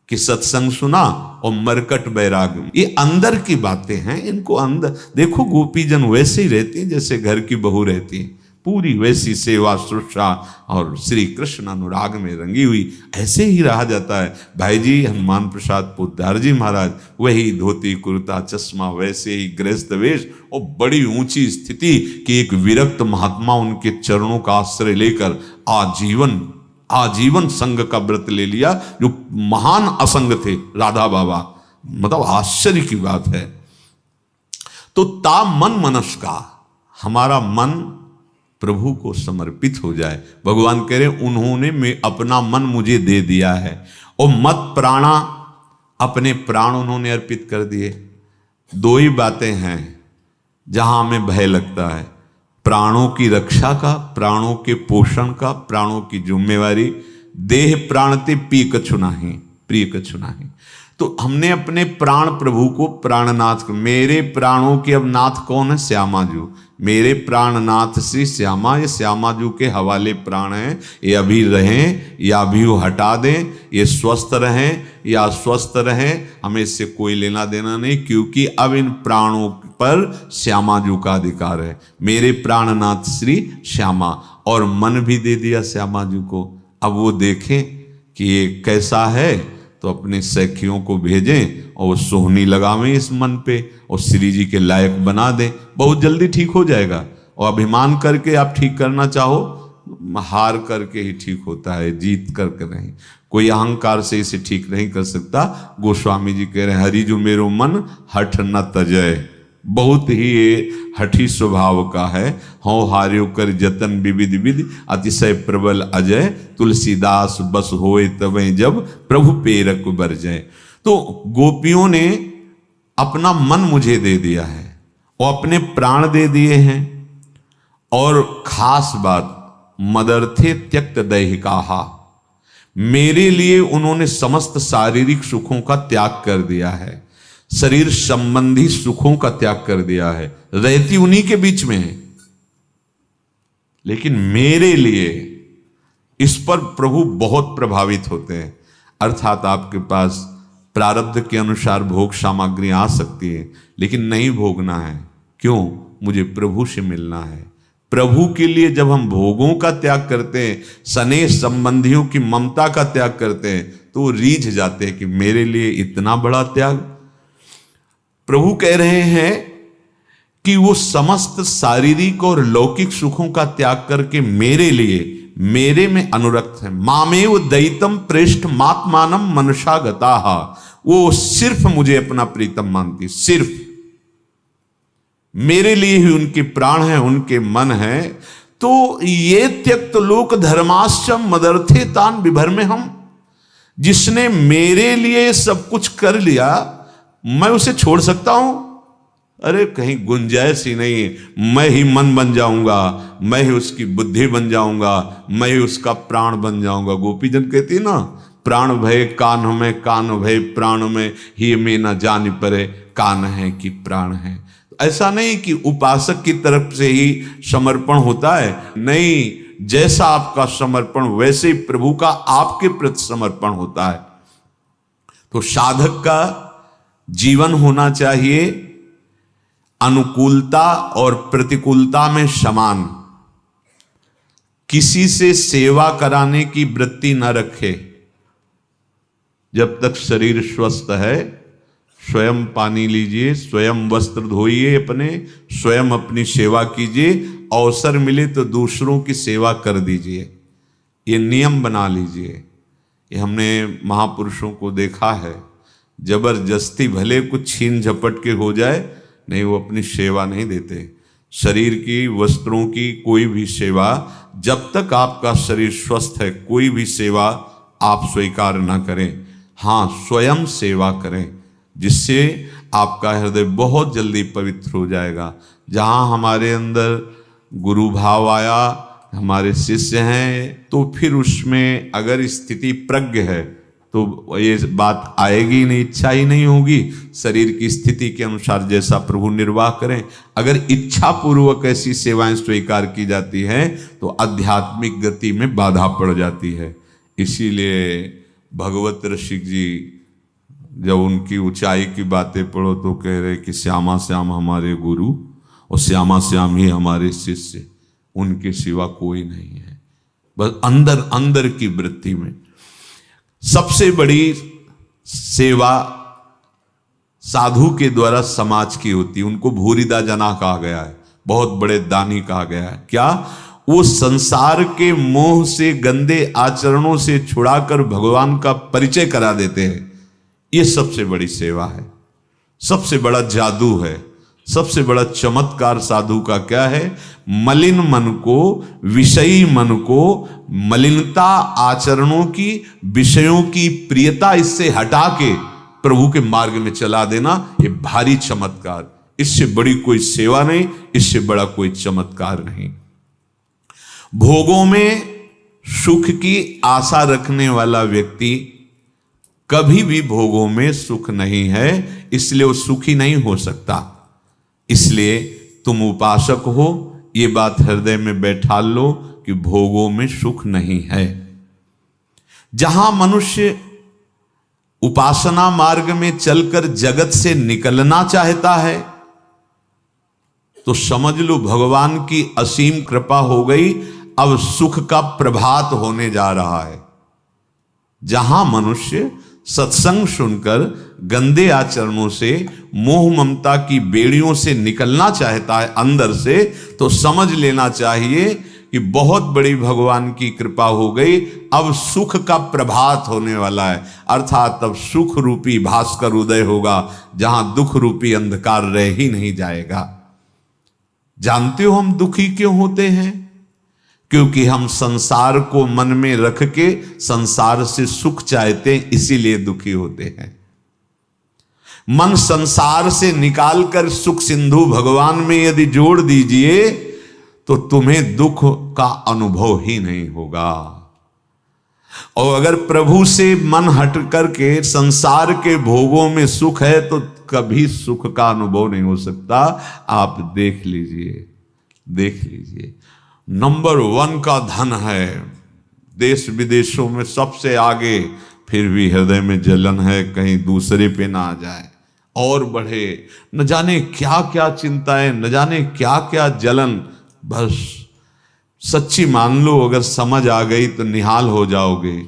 कि सत्संग सुना और मरकट बैराग। ये अंदर की बातें हैं, इनको अंदर देखो। गोपीजन वैसे ही रहती है जैसे घर की बहू रहती है, पूरी वैसी सेवा शुश्रूषा और श्री कृष्ण अनुराग में रंगी हुई, ऐसे ही रहा जाता है। भाई जी हनुमान प्रसाद पोद्दार जी महाराज वही धोती कुर्ता चश्मा, वैसे ही गृहस्थ वेश, और बड़ी ऊंची स्थिति कि एक विरक्त महात्मा उनके चरणों का आश्रय लेकर आजीवन संग का व्रत ले लिया, जो महान असंग थे राधा बाबा। मतलब आश्चर्य की बात है। तो ता मन मनस का, हमारा मन प्रभु को समर्पित हो जाए। भगवान कह रहे उन्होंने मैं अपना मन मुझे दे दिया है, और मत प्राणा, अपने प्राण उन्होंने अर्पित कर दिए। दो ही बातें हैं जहां हमें भय लगता है, प्राणों की रक्षा का, प्राणों के पोषण का, प्राणों की जिम्मेवारी। देह प्राणते पी कछु नाही, प्रिय कछु नाही। तो हमने अपने प्राण प्रभु को प्राणनाथ, मेरे प्राणों के अब नाथ कौन है? श्यामाजू। मेरे प्राणनाथ श्री श्यामा, ये श्यामाजू के हवाले प्राण हैं। ये अभी रहें या अभी वो हटा दें, ये स्वस्थ रहें या अस्वस्थ रहें, हमें इससे कोई लेना देना नहीं, क्योंकि अब इन प्राणों पर श्यामाजू का अधिकार है। मेरे प्राणनाथ श्री श्यामा, और मन भी दे दिया श्यामाजू को। अब वो देखें कि ये कैसा है, तो अपने सखियों को भेजें और वो सोहनी लगावें इस मन पे, और श्री जी के लायक बना दें। बहुत जल्दी ठीक हो जाएगा। और अभिमान करके आप ठीक करना चाहो, हार करके ही ठीक होता है, जीत करके नहीं। कोई अहंकार से इसे ठीक नहीं कर सकता। गोस्वामी जी कह रहे हैं, हरि जो मेरो मन हठ न तजय। बहुत ही ये हठी स्वभाव का है। हों हार्यो कर जतन विविध विधि, अतिशय प्रबल अजय। तुलसीदास बस होए तबे जब प्रभु पेरक बरजय। तो गोपियों ने अपना मन मुझे दे दिया है, और अपने प्राण दे दिए हैं। और खास बात, मदर्थे त्यक्त दैहिकाहा, मेरे लिए उन्होंने समस्त शारीरिक सुखों का त्याग कर दिया है, शरीर संबंधी सुखों का त्याग कर दिया है। रहती उन्हीं के बीच में है, लेकिन मेरे लिए इस पर प्रभु बहुत प्रभावित होते हैं। अर्थात आपके पास प्रारब्ध के अनुसार भोग सामग्री आ सकती है, लेकिन नहीं भोगना है। क्यों? मुझे प्रभु से मिलना है। प्रभु के लिए जब हम भोगों का त्याग करते हैं, स्नेह संबंधियों की ममता का त्याग करते हैं, तो वो रीझ जाते हैं कि मेरे लिए इतना बड़ा त्याग। प्रभु कह रहे हैं कि वो समस्त शारीरिक और लौकिक सुखों का त्याग करके मेरे लिए, मेरे में अनुरक्त है। मामेव दैतम प्रेष्ठ मात्मानम मनसा गताहा, वो सिर्फ मुझे अपना प्रीतम मानती, सिर्फ मेरे लिए ही उनके प्राण हैं, उनके मन है। तो ये त्यक्त लोक धर्माश्चम मदर्थे तान विभर में हम, जिसने मेरे लिए सब कुछ कर लिया, मैं उसे छोड़ सकता हूं? अरे कहीं गुंजाइश ही नहीं है। मैं ही मन बन जाऊंगा, मैं ही उसकी बुद्धि बन जाऊंगा, मैं ही उसका प्राण बन जाऊंगा। गोपीजन कहती ना, प्राण भय कान में, कान भय प्राण में, ही में न जान परे, कान है कि प्राण है। ऐसा नहीं कि उपासक की तरफ से ही समर्पण होता है, नहीं, जैसा आपका समर्पण वैसे ही प्रभु का आपके प्रति समर्पण होता है। तो साधक का जीवन होना चाहिए अनुकूलता और प्रतिकूलता में समान। किसी से सेवा कराने की वृत्ति न रखे। जब तक शरीर स्वस्थ है, स्वयं पानी लीजिए, स्वयं वस्त्र धोइए अपने, स्वयं अपनी सेवा कीजिए। अवसर मिले तो दूसरों की सेवा कर दीजिए, ये नियम बना लीजिए। ये हमने महापुरुषों को देखा है, जबरदस्ती भले कुछ छीन झपट के हो जाए, नहीं, वो अपनी सेवा नहीं देते। शरीर की, वस्त्रों की कोई भी सेवा, जब तक आपका शरीर स्वस्थ है, कोई भी सेवा आप स्वीकार ना करें। हाँ, स्वयं सेवा करें, जिससे आपका हृदय बहुत जल्दी पवित्र हो जाएगा। जहाँ हमारे अंदर गुरु भाव आया, हमारे शिष्य हैं, तो फिर उसमें अगर स्थिति प्रज्ञ है तो ये बात आएगी नहीं, इच्छा ही नहीं होगी। शरीर की स्थिति के अनुसार जैसा प्रभु निर्वाह करें। अगर इच्छा पूर्वक ऐसी सेवाएं स्वीकार की जाती हैं तो आध्यात्मिक गति में बाधा पड़ जाती है। इसीलिए भगवत रसिक जी जब उनकी ऊंचाई की बातें पढ़ो तो कह रहे कि श्यामा श्याम हमारे गुरु और श्यामा श्याम ही हमारे शिष्य, उनके सिवा कोई नहीं है। बस अंदर अंदर की वृत्ति में सबसे बड़ी सेवा साधु के द्वारा समाज की होती है। उनको भूरिदा जना कहा गया है, बहुत बड़े दानी कहा गया है। क्या? वो संसार के मोह से, गंदे आचरणों से छुड़ाकर भगवान का परिचय करा देते हैं। ये सबसे बड़ी सेवा है, सबसे बड़ा जादू है, सबसे बड़ा चमत्कार साधु का क्या है? मलिन मन को, विषयी मन को, मलिनता आचरणों की, विषयों की प्रियता इससे हटा के प्रभु के मार्ग में चला देना। ये भारी चमत्कार, इससे बड़ी कोई सेवा नहीं, इससे बड़ा कोई चमत्कार नहीं। भोगों में सुख की आशा रखने वाला व्यक्ति कभी भी भोगों में सुख नहीं है, इसलिए वो सुखी नहीं हो सकता। इसलिए तुम उपासक हो, ये बात हृदय में बैठा लो कि भोगों में सुख नहीं है। जहां मनुष्य उपासना मार्ग में चलकर जगत से निकलना चाहता है तो समझ लो भगवान की असीम कृपा हो गई, अब सुख का प्रभात होने जा रहा है। जहां मनुष्य सत्संग सुनकर गंदे आचरणों से, मोह ममता की बेड़ियों से निकलना चाहता है अंदर से, तो समझ लेना चाहिए कि बहुत बड़ी भगवान की कृपा हो गई, अब सुख का प्रभात होने वाला है। अर्थात अब सुख रूपी भास्कर उदय होगा, जहां दुख रूपी अंधकार रह ही नहीं जाएगा। जानते हो हम दुखी क्यों होते हैं? क्योंकि हम संसार को मन में रख के संसार से सुख चाहते हैं, इसीलिए दुखी होते हैं। मन संसार से निकालकर सुख सिंधु भगवान में यदि जोड़ दीजिए तो तुम्हें दुख का अनुभव ही नहीं होगा। और अगर प्रभु से मन हट करके संसार के भोगों में सुख है तो कभी सुख का अनुभव नहीं हो सकता। आप देख लीजिए, देख लीजिए। नंबर 1 का धन है, देश विदेशों में सबसे आगे, फिर भी हृदय में जलन है कहीं दूसरे पे ना आ जाए और बढ़े। न जाने क्या क्या चिंताएं, न जाने क्या क्या जलन। बस सच्ची मान लो, अगर समझ आ गई तो निहाल हो जाओगे।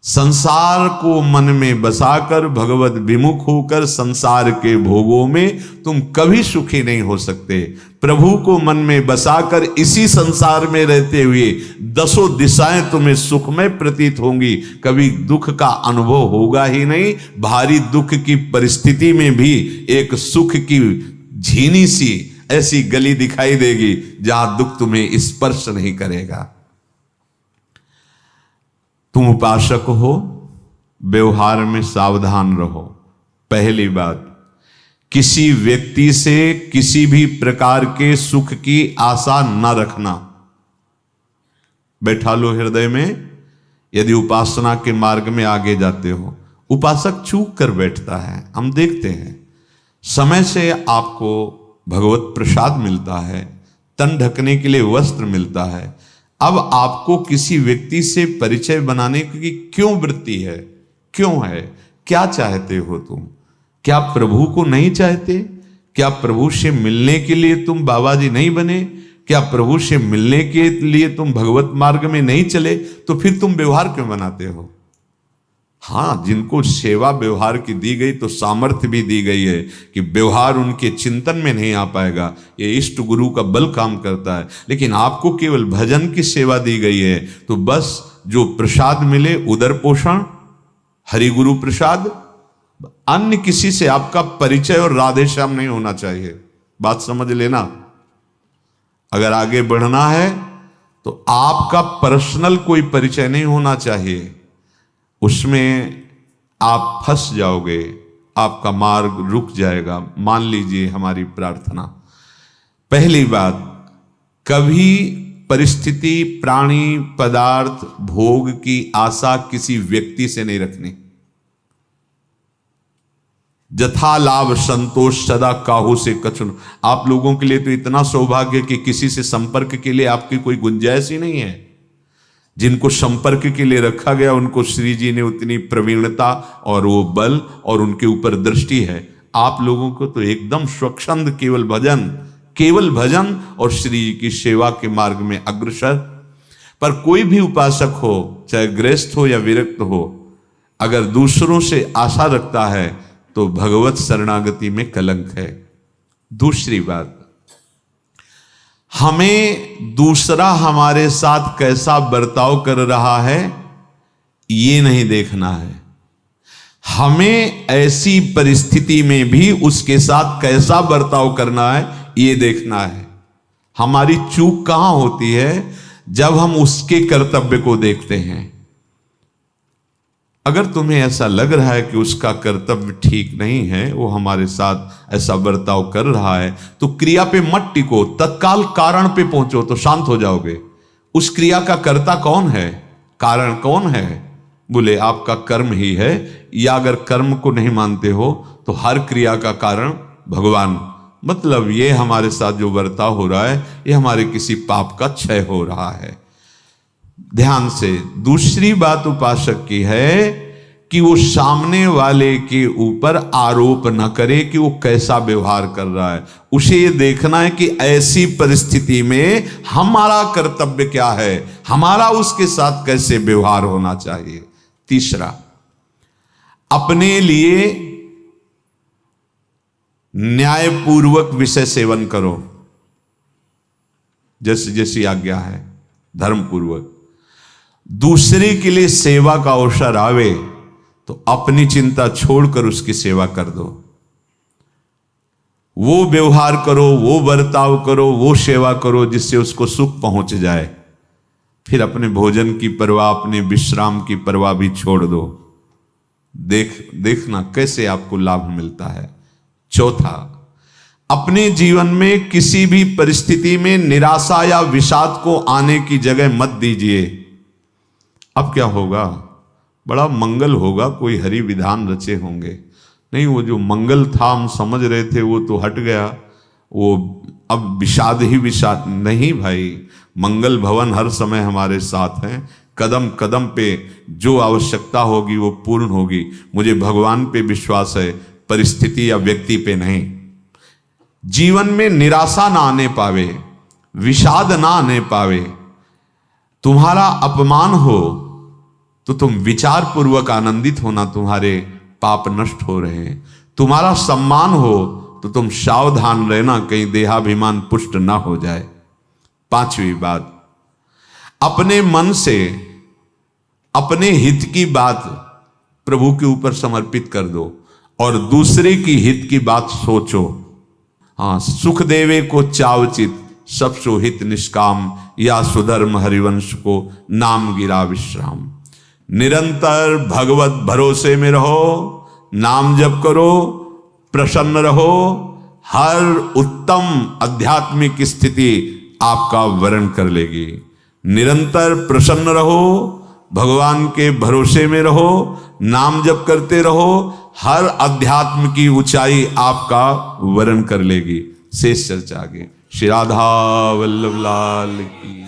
संसार को मन में बसाकर भगवत विमुख होकर संसार के भोगों में तुम कभी सुखी नहीं हो सकते। प्रभु को मन में बसाकर इसी संसार में रहते हुए दसों दिशाएं तुम्हें सुखमय प्रतीत होंगी, कभी दुख का अनुभव होगा ही नहीं। भारी दुख की परिस्थिति में भी एक सुख की झीनी सी ऐसी गली दिखाई देगी जहां दुख तुम्हें स्पर्श नहीं करेगा। तुम उपासक हो, व्यवहार में सावधान रहो। पहली बात, किसी व्यक्ति से किसी भी प्रकार के सुख की आशा न रखना। बैठा लो हृदय में। यदि उपासना के मार्ग में आगे जाते हो, उपासक चूक कर बैठता है, हम देखते हैं। समय से आपको भगवत प्रसाद मिलता है, तन ढकने के लिए वस्त्र मिलता है। अब आपको किसी व्यक्ति से परिचय बनाने की क्यों वृत्ति है? क्यों है? क्या चाहते हो तुम? क्या प्रभु को नहीं चाहते? क्या प्रभु से मिलने के लिए तुम बाबा जी नहीं बने? क्या प्रभु से मिलने के लिए तुम भगवत मार्ग में नहीं चले? तो फिर तुम व्यवहार क्यों बनाते हो? हाँ, जिनको सेवा व्यवहार की दी गई तो सामर्थ्य भी दी गई है कि व्यवहार उनके चिंतन में नहीं आ पाएगा, ये इष्ट गुरु का बल काम करता है। लेकिन आपको केवल भजन की सेवा दी गई है, तो बस जो प्रसाद मिले उदर पोषण, हरि गुरु प्रसाद, अन्य किसी से आपका परिचय और राधे श्याम नहीं होना चाहिए। बात समझ लेना। अगर आगे बढ़ना है तो आपका पर्सनल कोई परिचय नहीं होना चाहिए, उसमें आप फंस जाओगे, आपका मार्ग रुक जाएगा। मान लीजिए हमारी प्रार्थना। पहली बात, कभी परिस्थिति, प्राणी, पदार्थ, भोग की आशा किसी व्यक्ति से नहीं रखनी। जथा लाभ संतोष सदा काहू से कछुन। आप लोगों के लिए तो इतना सौभाग्य कि किसी से संपर्क के लिए आपकी कोई गुंजाइश ही नहीं है। जिनको संपर्क के लिए रखा गया उनको श्री जी ने उतनी प्रवीणता और वो बल और उनके ऊपर दृष्टि है। आप लोगों को तो एकदम स्वच्छंद केवल भजन और श्री जी की सेवा के मार्ग में अग्रसर। पर कोई भी उपासक हो, चाहे गृहस्थ हो या विरक्त हो, अगर दूसरों से आशा रखता है तो भगवत शरणागति में कलंक है। दूसरी बात, हमें दूसरा हमारे साथ कैसा बर्ताव कर रहा है ये नहीं देखना है, हमें ऐसी परिस्थिति में भी उसके साथ कैसा बर्ताव करना है ये देखना है। हमारी चूक कहां होती है? जब हम उसके कर्तव्य को देखते हैं। अगर तुम्हें ऐसा लग रहा है कि उसका कर्तव्य ठीक नहीं है, वो हमारे साथ ऐसा बर्ताव कर रहा है, तो क्रिया पे मत टिको, तत्काल कारण पे पहुंचो तो शांत हो जाओगे। उस क्रिया का कर्ता कौन है, कारण कौन है? बोले आपका कर्म ही है। या अगर कर्म को नहीं मानते हो तो हर क्रिया का कारण भगवान। मतलब ये हमारे साथ जो बर्ताव हो रहा है ये हमारे किसी पाप का क्षय हो रहा है। ध्यान से। दूसरी बात उपासक की है कि वो सामने वाले के ऊपर आरोप न करे कि वो कैसा व्यवहार कर रहा है। उसे ये देखना है कि ऐसी परिस्थिति में हमारा कर्तव्य क्या है, हमारा उसके साथ कैसे व्यवहार होना चाहिए। तीसरा, अपने लिए न्यायपूर्वक विषय सेवन करो, जैसे जैसी आज्ञा है, धर्मपूर्वक। दूसरे के लिए सेवा का अवसर आवे तो अपनी चिंता छोड़कर उसकी सेवा कर दो। वो व्यवहार करो, वो बर्ताव करो, वो सेवा करो जिससे उसको सुख पहुंच जाए। फिर अपने भोजन की परवाह, अपने विश्राम की परवाह भी छोड़ दो। देखना कैसे आपको लाभ मिलता है। चौथा, अपने जीवन में किसी भी परिस्थिति में निराशा या विषाद को आने की जगह मत दीजिए। अब क्या होगा? बड़ा मंगल होगा, कोई हरि विधान रचे होंगे। नहीं, वो जो मंगल था हम समझ रहे थे वो तो हट गया, वो अब विषाद ही विषाद। नहीं भाई, मंगल भवन हर समय हमारे साथ हैं। कदम कदम पे जो आवश्यकता होगी वो पूर्ण होगी। मुझे भगवान पे विश्वास है, परिस्थिति या व्यक्ति पे नहीं। जीवन में निराशा ना आने पावे, विषाद ना आने पावे। तुम्हारा अपमान हो तो तुम विचार पूर्वक आनंदित होना, तुम्हारे पाप नष्ट हो रहे हैं। तुम्हारा सम्मान हो तो तुम सावधान रहना कहीं देहाभिमान पुष्ट ना हो जाए। पांचवी बात, अपने मन से अपने हित की बात प्रभु के ऊपर समर्पित कर दो और दूसरे की हित की बात सोचो। हाँ, सुख देवे को चावचित सब सो हित निष्काम, या सुधर्म हरिवंश को नाम गिरा विश्राम। निरंतर भगवत भरोसे में रहो, नाम जप करो, प्रसन्न रहो। हर उत्तम आध्यात्मिक स्थिति आपका वरण कर लेगी। निरंतर प्रसन्न रहो, भगवान के भरोसे में रहो, नाम जप करते रहो। हर अध्यात्म की ऊंचाई आपका वरण कर लेगी। शेष चर्चा आगे। श्री राधा वल्लभ लाल की।